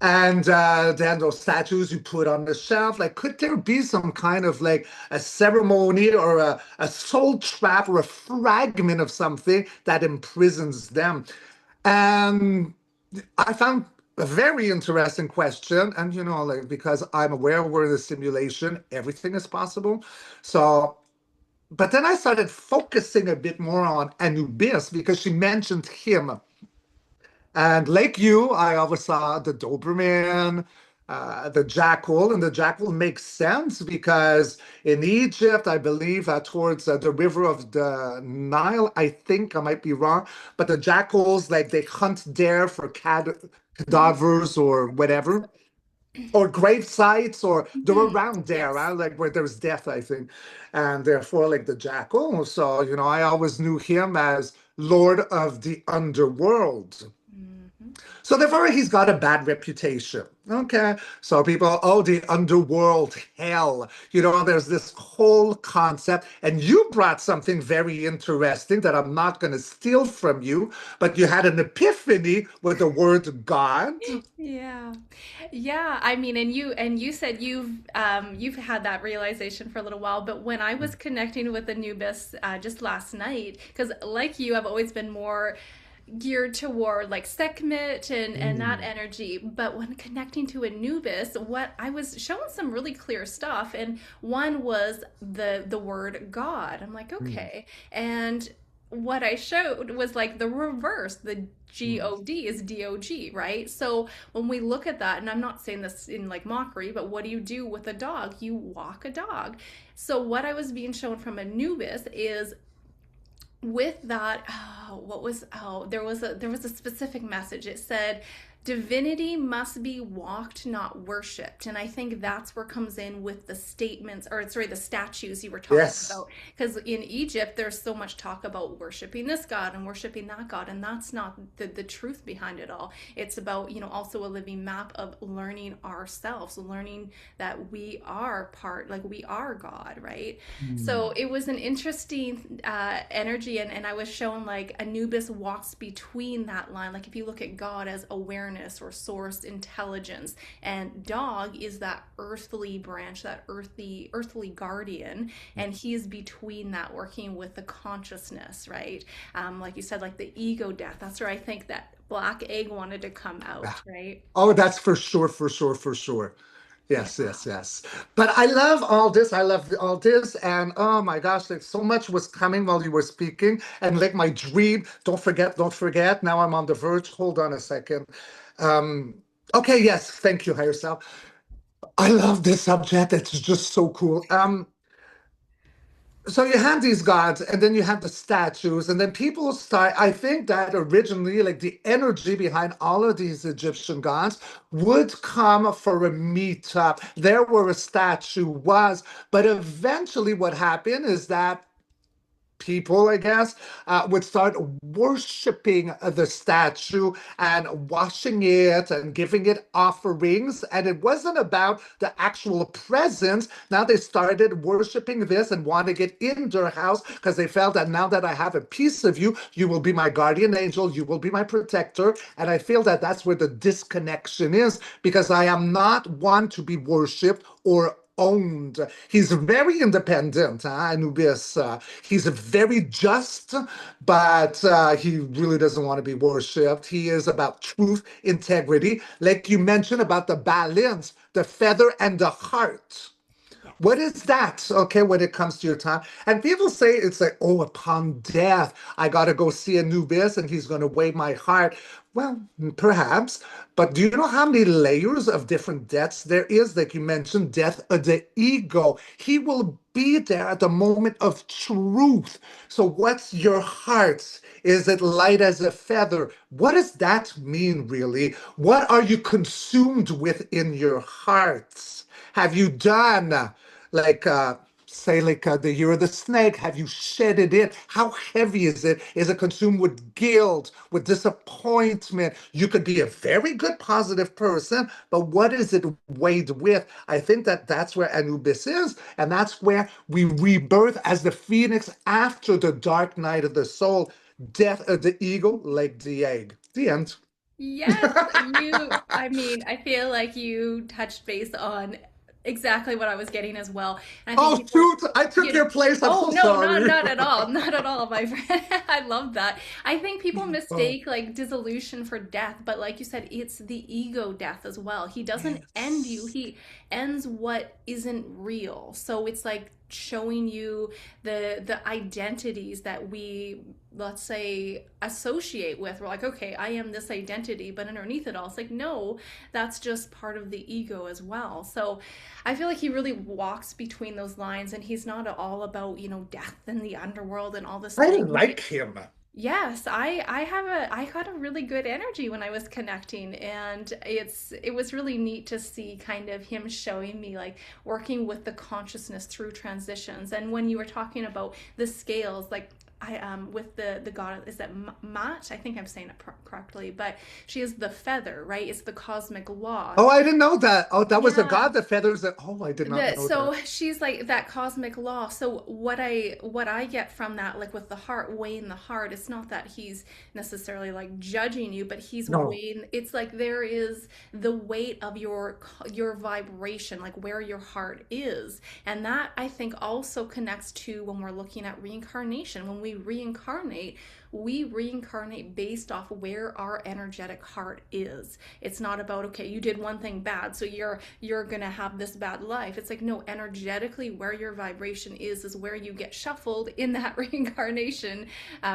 And then those statues you put on the shelf, like, could there be some kind of like a ceremony or a soul trap or a fragment of something that imprisons them? And I found a very interesting question. And, like, because I'm aware we're in a simulation, everything is possible. So, but then I started focusing a bit more on Anubis because she mentioned him. And like you, I always saw the Doberman, the Jackal, and the Jackal makes sense because in Egypt, I believe towards the river of the Nile, I think I might be wrong, but the jackals, like they hunt there for Mhm. cadavers or I think so. whatever, or grave sites, or they're Mhm. around there, Yes. right? Like where there's death, I think, and therefore like the Jackal. So I always knew him as Lord of the Underworld. Mhm. So therefore, he's got a bad reputation. Okay. So people, oh, the underworld, hell. There's this whole concept. And you brought something very interesting that I'm not going to steal from you, but you had an epiphany with the word God. Yeah. Yeah, I mean, and you said you've had that realization for a little while, but when I was connecting with Anubis just last night, because like you, I've always been more geared toward like Sekhmet and that Mm, energy. But when connecting to Anubis, what I was showing some really clear stuff, and one was the word God. I'm like, mm, okay. And what I showed was like the reverse. The mm, God is Dog, right? So when we look at that, and I'm not saying this in like mockery, but what do you do with a dog? You walk a dog. So what I was being shown from Anubis is with that, there was a specific message. It said Divinity must be walked, not worshipped. And I think that's where comes in with the statements, or sorry, the statues you were talking Yes. about. Because in Egypt, there's so much talk about worshiping this God and worshiping that God. And that's not the truth behind it all. It's about, also a living map of learning ourselves, learning that we are part, like we are God, right? So Hmm. it was an interesting energy. And I was shown like Anubis walks between that line. Like if you look at God as awareness or source intelligence, and dog is that earthly branch, that earthly guardian, and he is between that, working with the consciousness, right? Like you said, like the ego death. That's where I think that black egg wanted to come out, Ah. right? Oh, that's for sure, for sure, for sure. Yeah. Yes, yes, yes. But I love all this. I love all this. And oh my gosh, like so much was coming while you were speaking. And like my dream, don't forget, don't forget. Now I'm on the verge. Hold on a second. Um, okay, yes, thank you, higher self. I love this subject. It's just so cool. So you have these gods, and then you have the statues, and then people start. I think that originally, like the energy behind all of these Egyptian gods would come for a meetup, there where a statue was. But eventually, what happened is that people, I guess, would start worshiping the statue and washing it and giving it offerings. And it wasn't about the actual presence. Now they started worshiping this and wanting it in their house because they felt that now that I have a piece of you, you will be my guardian angel, you will be my protector. And I feel that that's where the disconnection is because I am not one to be worshipped or owned. He's very independent, Anubis. He's very just, but he really doesn't want to be worshipped. He is about truth, integrity, like you mentioned about the balance, the feather and the heart. What Yes. is that? Okay, when it comes to your time. And people say it's like, oh, upon death, I got to go see Anubis and he's going to weigh my heart. Well, perhaps. But do you know how many layers of different deaths there is? Like you mentioned, death of the ego. He will be there at the moment of truth. So, what's your heart? Is it light as a feather? What does that mean, really? What are you consumed with in your hearts? Have you done like say like the year of the snake? Have you shedded it? How heavy is it? Is it consumed with guilt, with disappointment? You could be a very good positive person, but what is it weighed with? I think that that's where Anubis is, and that's where we rebirth as the phoenix after the dark night of the soul, death of the ego, like the egg. The end. Yes, I mean, I feel like you touched base on exactly what I was getting as well. And I think Oh people, shoot! I took your place. I'm oh so no, sorry. not at all, not at all, my friend. I love that. I think people Oh, mistake like dissolution for death, but like you said, it's the ego death as well. He doesn't end you, yes. he ends what isn't real. So it's like showing you the identities that we, let's say, associate with. We're like, okay, I am this identity, but underneath it all, it's like, no, that's just part of the ego as well. So I feel like he really walks between those lines, and he's not all about, death and the underworld and all this I language. like him. Yes, I got a really good energy when I was connecting, and it was really neat to see kind of him showing me like working with the consciousness through transitions. And when you were talking about the scales, like I with the god, is that Mat? I think I'm saying it correctly, but she is the feather, right? It's the cosmic law. Oh, I didn't know that. Oh, that was a Yeah, god that feathers it. Oh, I did not know that. so she's like that cosmic law. So what I get from that, like with the heart, weighing the heart, it's not that he's necessarily like judging you, but he's No. weighing. It's like there is the weight of your vibration, like where your heart is. And that I think also connects to when we're looking at reincarnation. When we reincarnate based off where our energetic heart is. It's not about, okay, you did one thing bad, so you're gonna have this bad life. It's like, no, energetically where your vibration is where you get shuffled in that reincarnation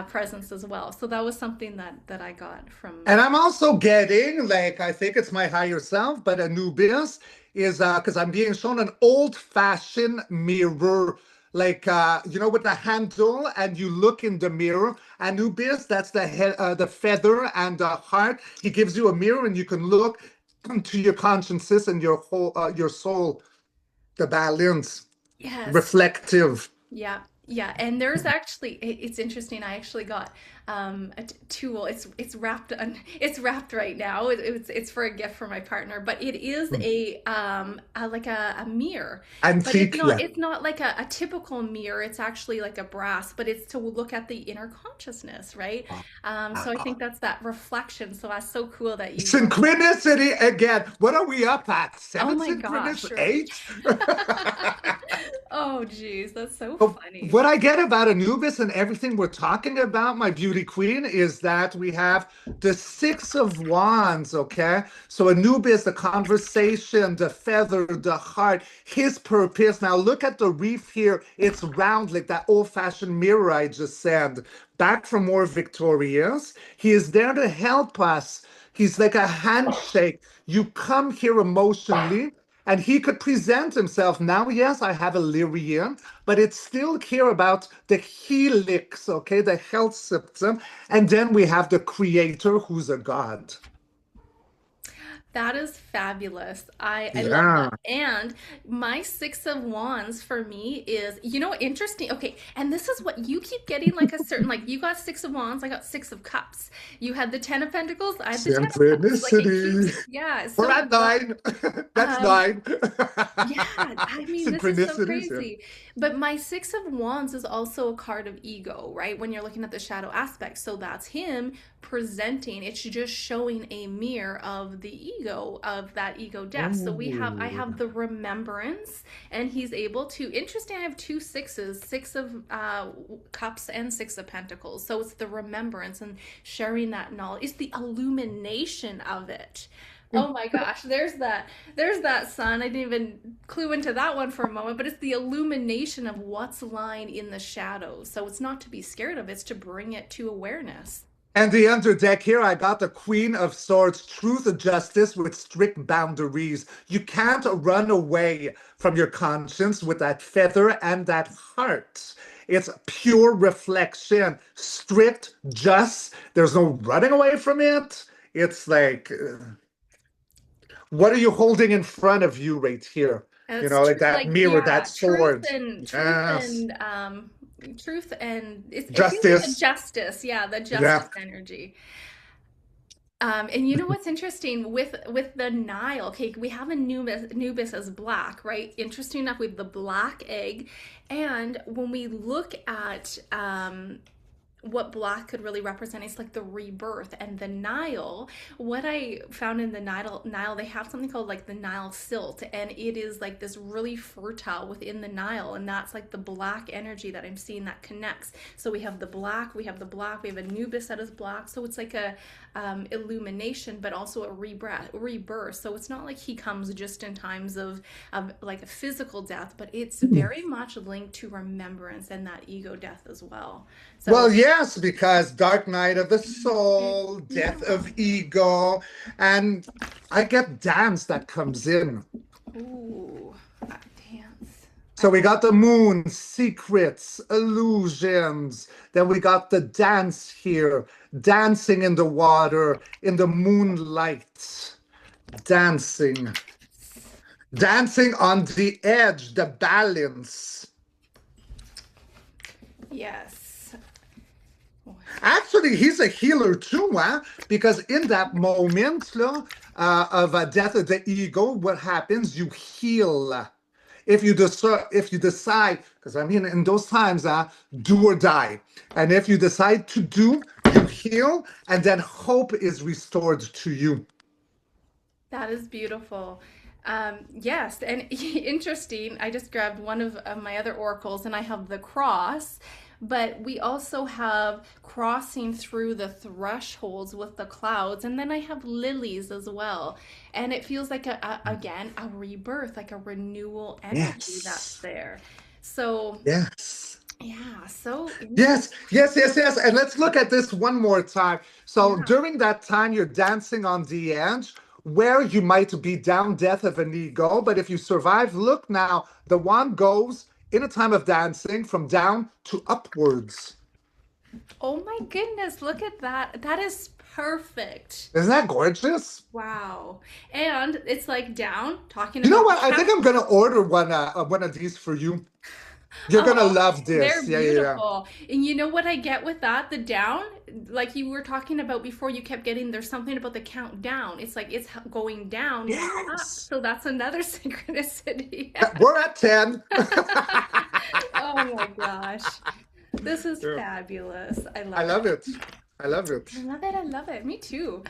presence as well. So that was something that I got from. And I'm also getting, like, I think it's my higher self, but Anubis is because I'm being shown an old-fashioned mirror, like with the handle, and you look in the mirror. Anubis, that's the head, the feather and the heart. He gives you a mirror, and you can look into your consciences and your soul, the balance, Yes. reflective. Yeah, yeah, and there's actually it's interesting. I actually got a tool. It's wrapped right now. It's for a gift for my partner, but it is a like a mirror. But Antique, yeah. it's not like a typical mirror. It's actually like a brass, but it's to look at the inner consciousness, right? So I think that's that reflection. So that's so cool that you Synchronicity again. What are we up at? oh Seven my gosh, synchronicity? right? Eight? Oh geez, that's so But funny. what I get about Anubis and everything we're talking about, my beauty queen, is that we have the Six of Wands, okay? So Anubis, the conversation, the feather, the heart, his purpose. Now look at the reef here. It's round like that old-fashioned mirror I just said. Back from more victorious. He is there to help us. He's like a handshake. You come here emotionally, and he could present himself now. Yes, I have a lyrian, but it's still here about the helix, okay, the health system. And then we have the creator who's a god. That is fabulous. I love Yeah, that. And my Six of Wands for me is, interesting. Okay, and this is what you keep getting like a certain like you got Six of Wands, I got Six of Cups. You had the Ten of Pentacles, I had the Ten of Cups. Like it keeps, synchronicity. yeah. We're So at nine. That's um nine. yeah, I mean, this is so Synchronicities, yeah. crazy. But my Six of Wands is also a card of ego, right? When you're looking at the shadow aspect. So that's him presenting. It's just showing a mirror of the ego, of that ego death. So I Oh. have the remembrance, and he's able to, interesting, I have two sixes, Six of Cups and Six of Pentacles. So it's the remembrance and sharing that knowledge. It's the illumination of it. Oh my gosh, there's that sun. I didn't even clue into that one for a moment, but it's the illumination of what's lying in the shadows. So it's not to be scared of, it's to bring it to awareness. And the underdeck here, I got the Queen of Swords, truth and justice with strict boundaries. You can't run away from your conscience with that feather and that heart. It's pure reflection, strict, just. There's no running away from it. It's like, what are you holding in front of you right here? And You it's know, like that like mirror, that yeah, sword. Yes. truth and it feels like a Justice. justice. Yeah, the Yeah. justice energy. And you know what's interesting with the Nile? Okay, we have Anubis as black, right? Interesting enough, we have the black egg, and when we look at what black could really represent, it's like the rebirth. And the Nile, what I found in the Nile, they have something called like the Nile silt, and it is like this really fertile within the Nile, and that's like the black energy that I'm seeing that connects. So we have the black, we have Anubis that is black, so it's like a illumination, but also a rebirth. So it's not like he comes just in times of like a physical death, but it's very much linked to remembrance and that ego death as well. Well, So yes, because Dark Night of the Soul, yeah. Death of Ego, and I get dance that comes in. Ooh, dance. I So we love. got the moon, secrets, illusions. Then we got the dance here, dancing in the water, in the moonlight, dancing, dancing on the edge, the balance. Yes. Actually, he's a healer too, huh? Because in that moment of a death of the ego, what happens? You heal. If you decide, because I mean, in those times, do or die. And if you decide to do, you heal, and then hope is restored to you. That is beautiful. Yes, and interesting. I just grabbed one of my other oracles, and I have the cross, but we also have crossing through the thresholds with the clouds, and then I have lilies as well. And it feels like again a rebirth, like a renewal energy that's Yes. there. So Yes. yeah, so Yes, interesting. yes, yes, yes. And let's look at this one more time. So Yeah. during that time, you're dancing on the edge where you might be down death of an ego. But if you survive, look now, the wand goes in a time of dancing from down to upwards. Oh my goodness, look at that. That is perfect. Isn't that gorgeous? Wow. And it's like down, talking You know about the what? I think count. I'm gonna order one of these for you. You're gonna Oh, love they're this. Yeah, yeah, yeah. beautiful. And you know what I get with that? The down, like you were talking about before, you kept getting there's something about the countdown. It's like it's going down, not up. Yes. So that's another synchronicity. We're at 10. Oh my gosh. This is Yeah. fabulous. I I love love it. it. I love it. I love it. I love it. Me too.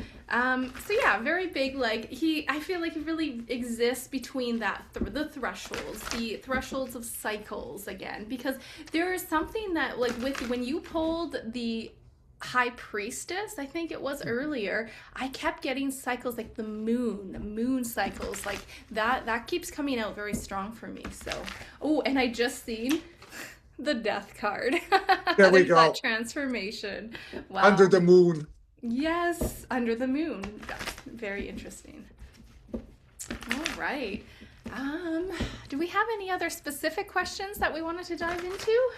So yeah, very big. Like I feel like he really exists between the thresholds of cycles again, because there is something that like with when you pulled the high priestess, I think it was earlier, I kept getting cycles like the moon cycles, like that keeps coming out very strong for me. So, oh, and I just seen the death card. There we There's that go. transformation. Under Wow. the moon. Yes, under the moon. That's very interesting. All right. Um, do we have any other specific questions that we wanted to dive into?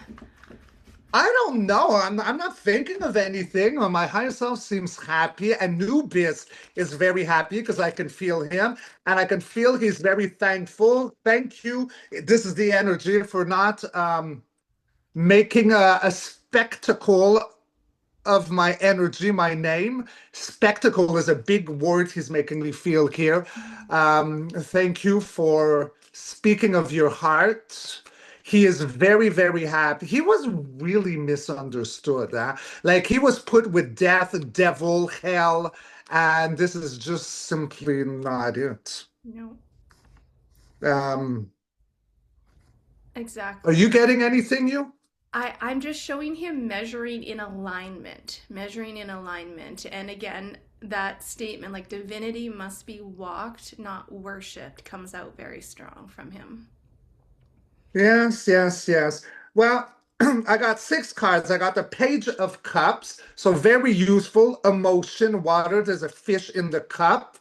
I don't know. I'm not thinking of anything. My higher self seems happy. Anubis is very happy because I can feel him and I can feel he's very thankful. Thank you. This is the energy for not making a spectacle of my energy, my name. Spectacle is a big word he's making me feel here. Thank you for speaking of your heart. He is very, very happy. He was really misunderstood. Like he was put with death, devil, hell, and this is just simply not it. No, Um, are exactly. you getting anything, you? I'm just showing him measuring in alignment. And again, that statement, like divinity must be walked, not worshipped, comes out very strong from him. Yes, yes, yes. Well, I got six cards. I got the Page of Cups, so very useful. Emotion, water. There's a fish in the cup.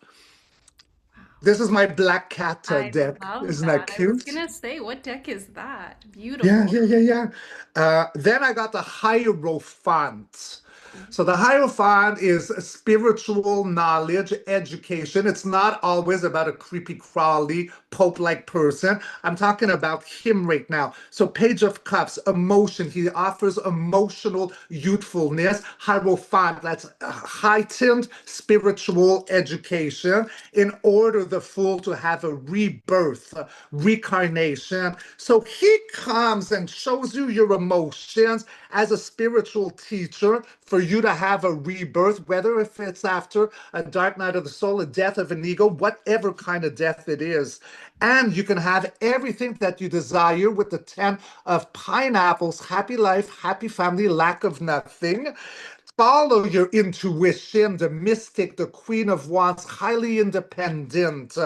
This is my Black Cat I deck. love Isn't that that. I was cute? gonna say, what deck is that? Yeah, Beautiful. yeah, yeah, yeah. Then I got the Hierophant. So the Hierophant is spiritual knowledge, education. It's not always about a creepy crawly Pope-like person. I'm talking about him right now. So Page of Cups, emotion. He offers emotional youthfulness. Hierophant, that's heightened spiritual education in order the fool to have a rebirth, reincarnation. So he comes and shows you your emotions as a spiritual teacher for you to have a rebirth, whether if it's after a dark night of the soul, a death of an ego, whatever kind of death it is. And you can have everything that you desire with the 10 of pineapples, happy life, happy family, lack of nothing. Follow your intuition, the mystic, the Queen of Wands, highly independent.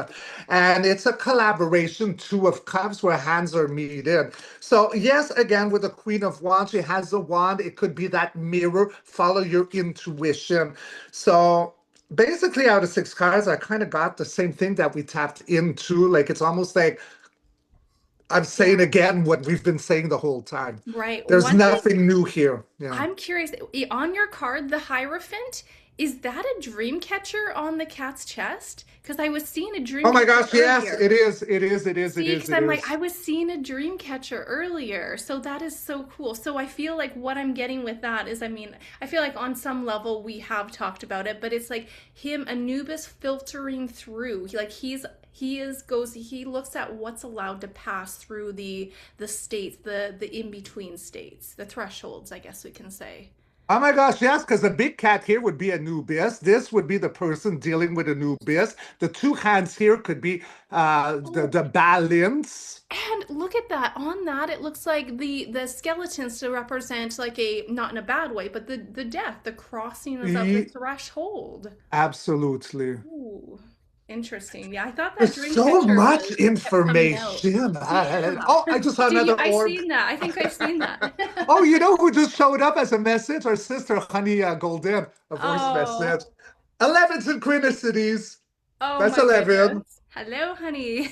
And it's a collaboration, Two of Cups, where hands are meeting. So, yes, again, with the Queen of Wands, she has a wand. It could be that mirror. Follow your intuition. So, basically, out of six cards, I kind of got the same thing that we tapped into. Like, it's almost like I'm saying Yeah. again what we've been saying the whole time. Right. There's One thing nothing new here. Yeah. I'm curious, on your card, the Hierophant, is that a dream catcher on the cat's chest? Because I was seeing a dream Oh my catcher gosh, yes, earlier. it is. It is. It is. It See, is. because It I'm like, is. I was seeing a dream catcher earlier. So that is so cool. So I feel like what I'm getting with that is, I mean, I feel like on some level we have talked about it, but it's like him, Anubis filtering through. Like he looks at what's allowed to pass through the states, the in-between states, the thresholds, I guess we can say. Oh my gosh, yes, because the big cat here would be Anubis. This would be the person dealing with Anubis. The two hands here could be Oh, the balance. and look at that. On that, it looks like the skeletons to represent like a not in a bad way, but the death, the crossing of the E- threshold. Absolutely. Ooh, interesting. Yeah, I thought that There's dream so catcher much was kept coming out. information. Yeah. Oh, I just saw Did you? another I orb. seen that. I think I've seen Oh, that. you know who just showed up as a message? Our sister, Honey Golden, a voice Oh, message. 11 synchronicities. oh That's my 11. goodness. Hello, honey.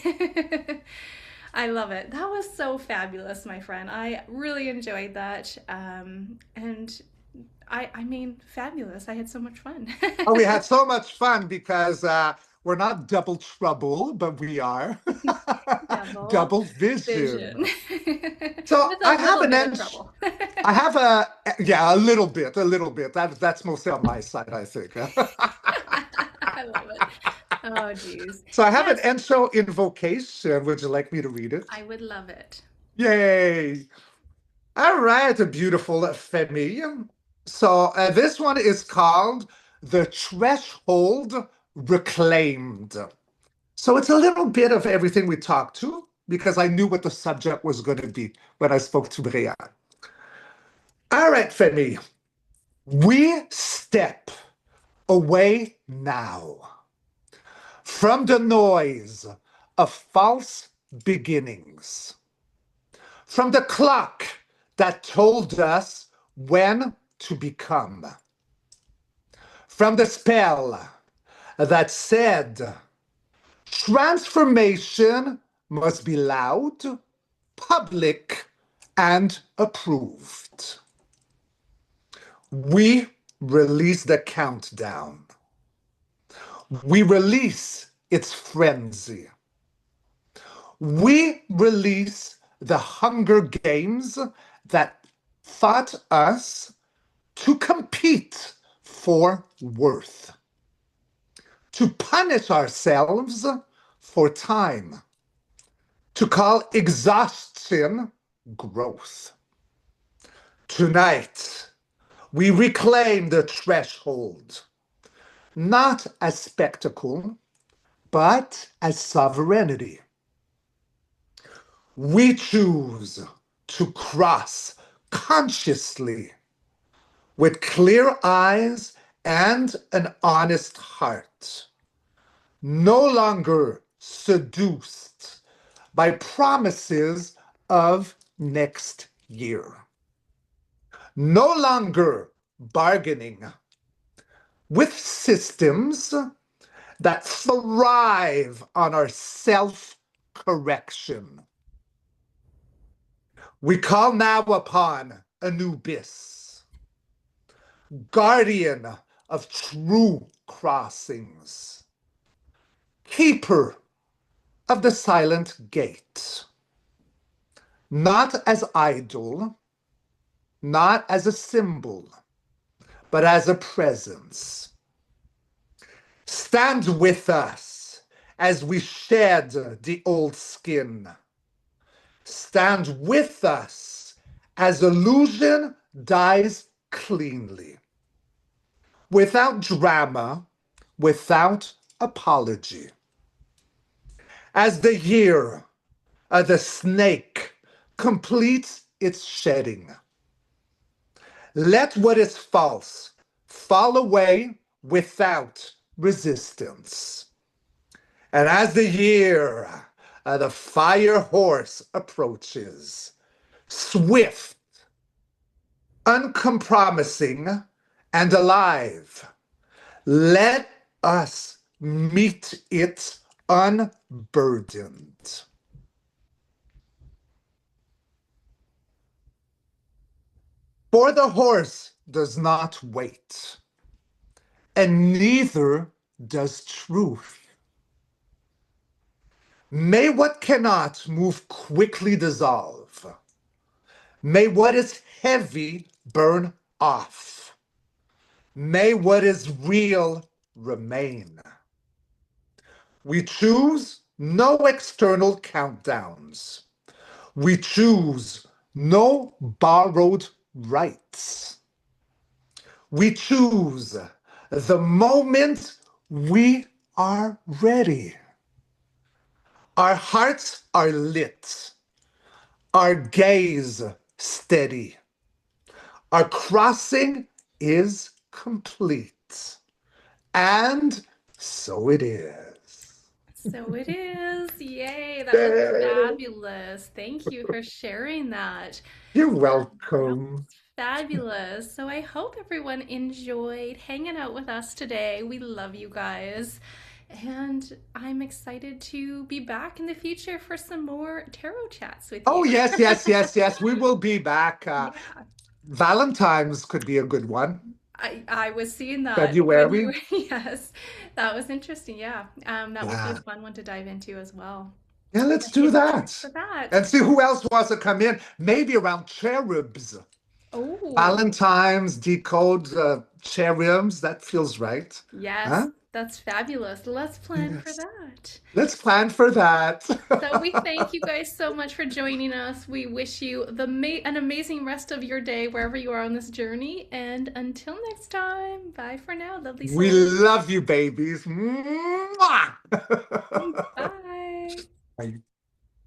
I love it. That was so fabulous, my friend. I really enjoyed that. And I mean, fabulous. I had so much fun. Oh, we had so much fun because we're not double trouble, but we are Double double vision. vision. So With a I have little an bit of ent trouble. I have a yeah, a little bit, a little bit. That's mostly on my side, I think. I love it. Oh, geez. So I have an Yes, intro invocation. Would you like me to read it? I would love it. Yay! All right, a beautiful Femi. So this one is called The Threshold Reclaimed. So it's a little bit of everything we talked to because I knew what the subject was going to be when I spoke to Bria. All right, Femi, we step away now from the noise of false beginnings, from the clock that told us when to become, from the spell that said transformation must be loud, public, and approved. We release the countdown. We release its frenzy. We release the Hunger Games that taught us to compete for worth, to punish ourselves for time, to call exhaustion growth. Tonight, we reclaim the threshold, not as spectacle, but as sovereignty. We choose to cross consciously with clear eyes and an honest heart, no longer seduced by promises of next year, no longer bargaining with systems that thrive on our self correction. We call now upon Anubis, guardian of true crossings, keeper of the silent gate, not as idol, not as a symbol, but as a presence. Stand with us as we shed the old skin. Stand with us as illusion dies cleanly, without drama, without apology. As the year of the snake completes its shedding, let what is false fall away without resistance. And as the year of the fire horse approaches, swift, uncompromising, and alive, let us meet it unburdened. For the horse does not wait, and neither does truth. May what cannot move quickly dissolve. May what is heavy burn off. May what is real remain. We choose no external countdowns. We choose no borrowed rights. We choose the moment we are ready. Our hearts are lit, our gaze steady. Our crossing is complete. And so it is. So it is. Yay, that was Yay. fabulous. Thank you for sharing that. You're That was welcome. fabulous. So I hope everyone enjoyed hanging out with us today. We love you guys. And I'm excited to be back in the future for some more tarot chats with Oh, you. yes, yes, yes, yes. We will be back. Yeah. Valentine's could be a good one. I was seeing that when you February. yes, that was interesting. Yeah, that would be a Yeah. fun one to dive into as well. Yeah, let's But do yeah, thanks that. for that. And see who else wants to come in. Maybe around cherubs. Oh, Valentine's decode cherubs. That feels right. yes, Huh? that's fabulous. Let's plan for Yes. that. Let's plan for that. So we thank you guys so much for joining us. We wish you an amazing rest of your day wherever you are on this journey. And until next time, bye for now, lovely We souls. love you, babies. Mwah!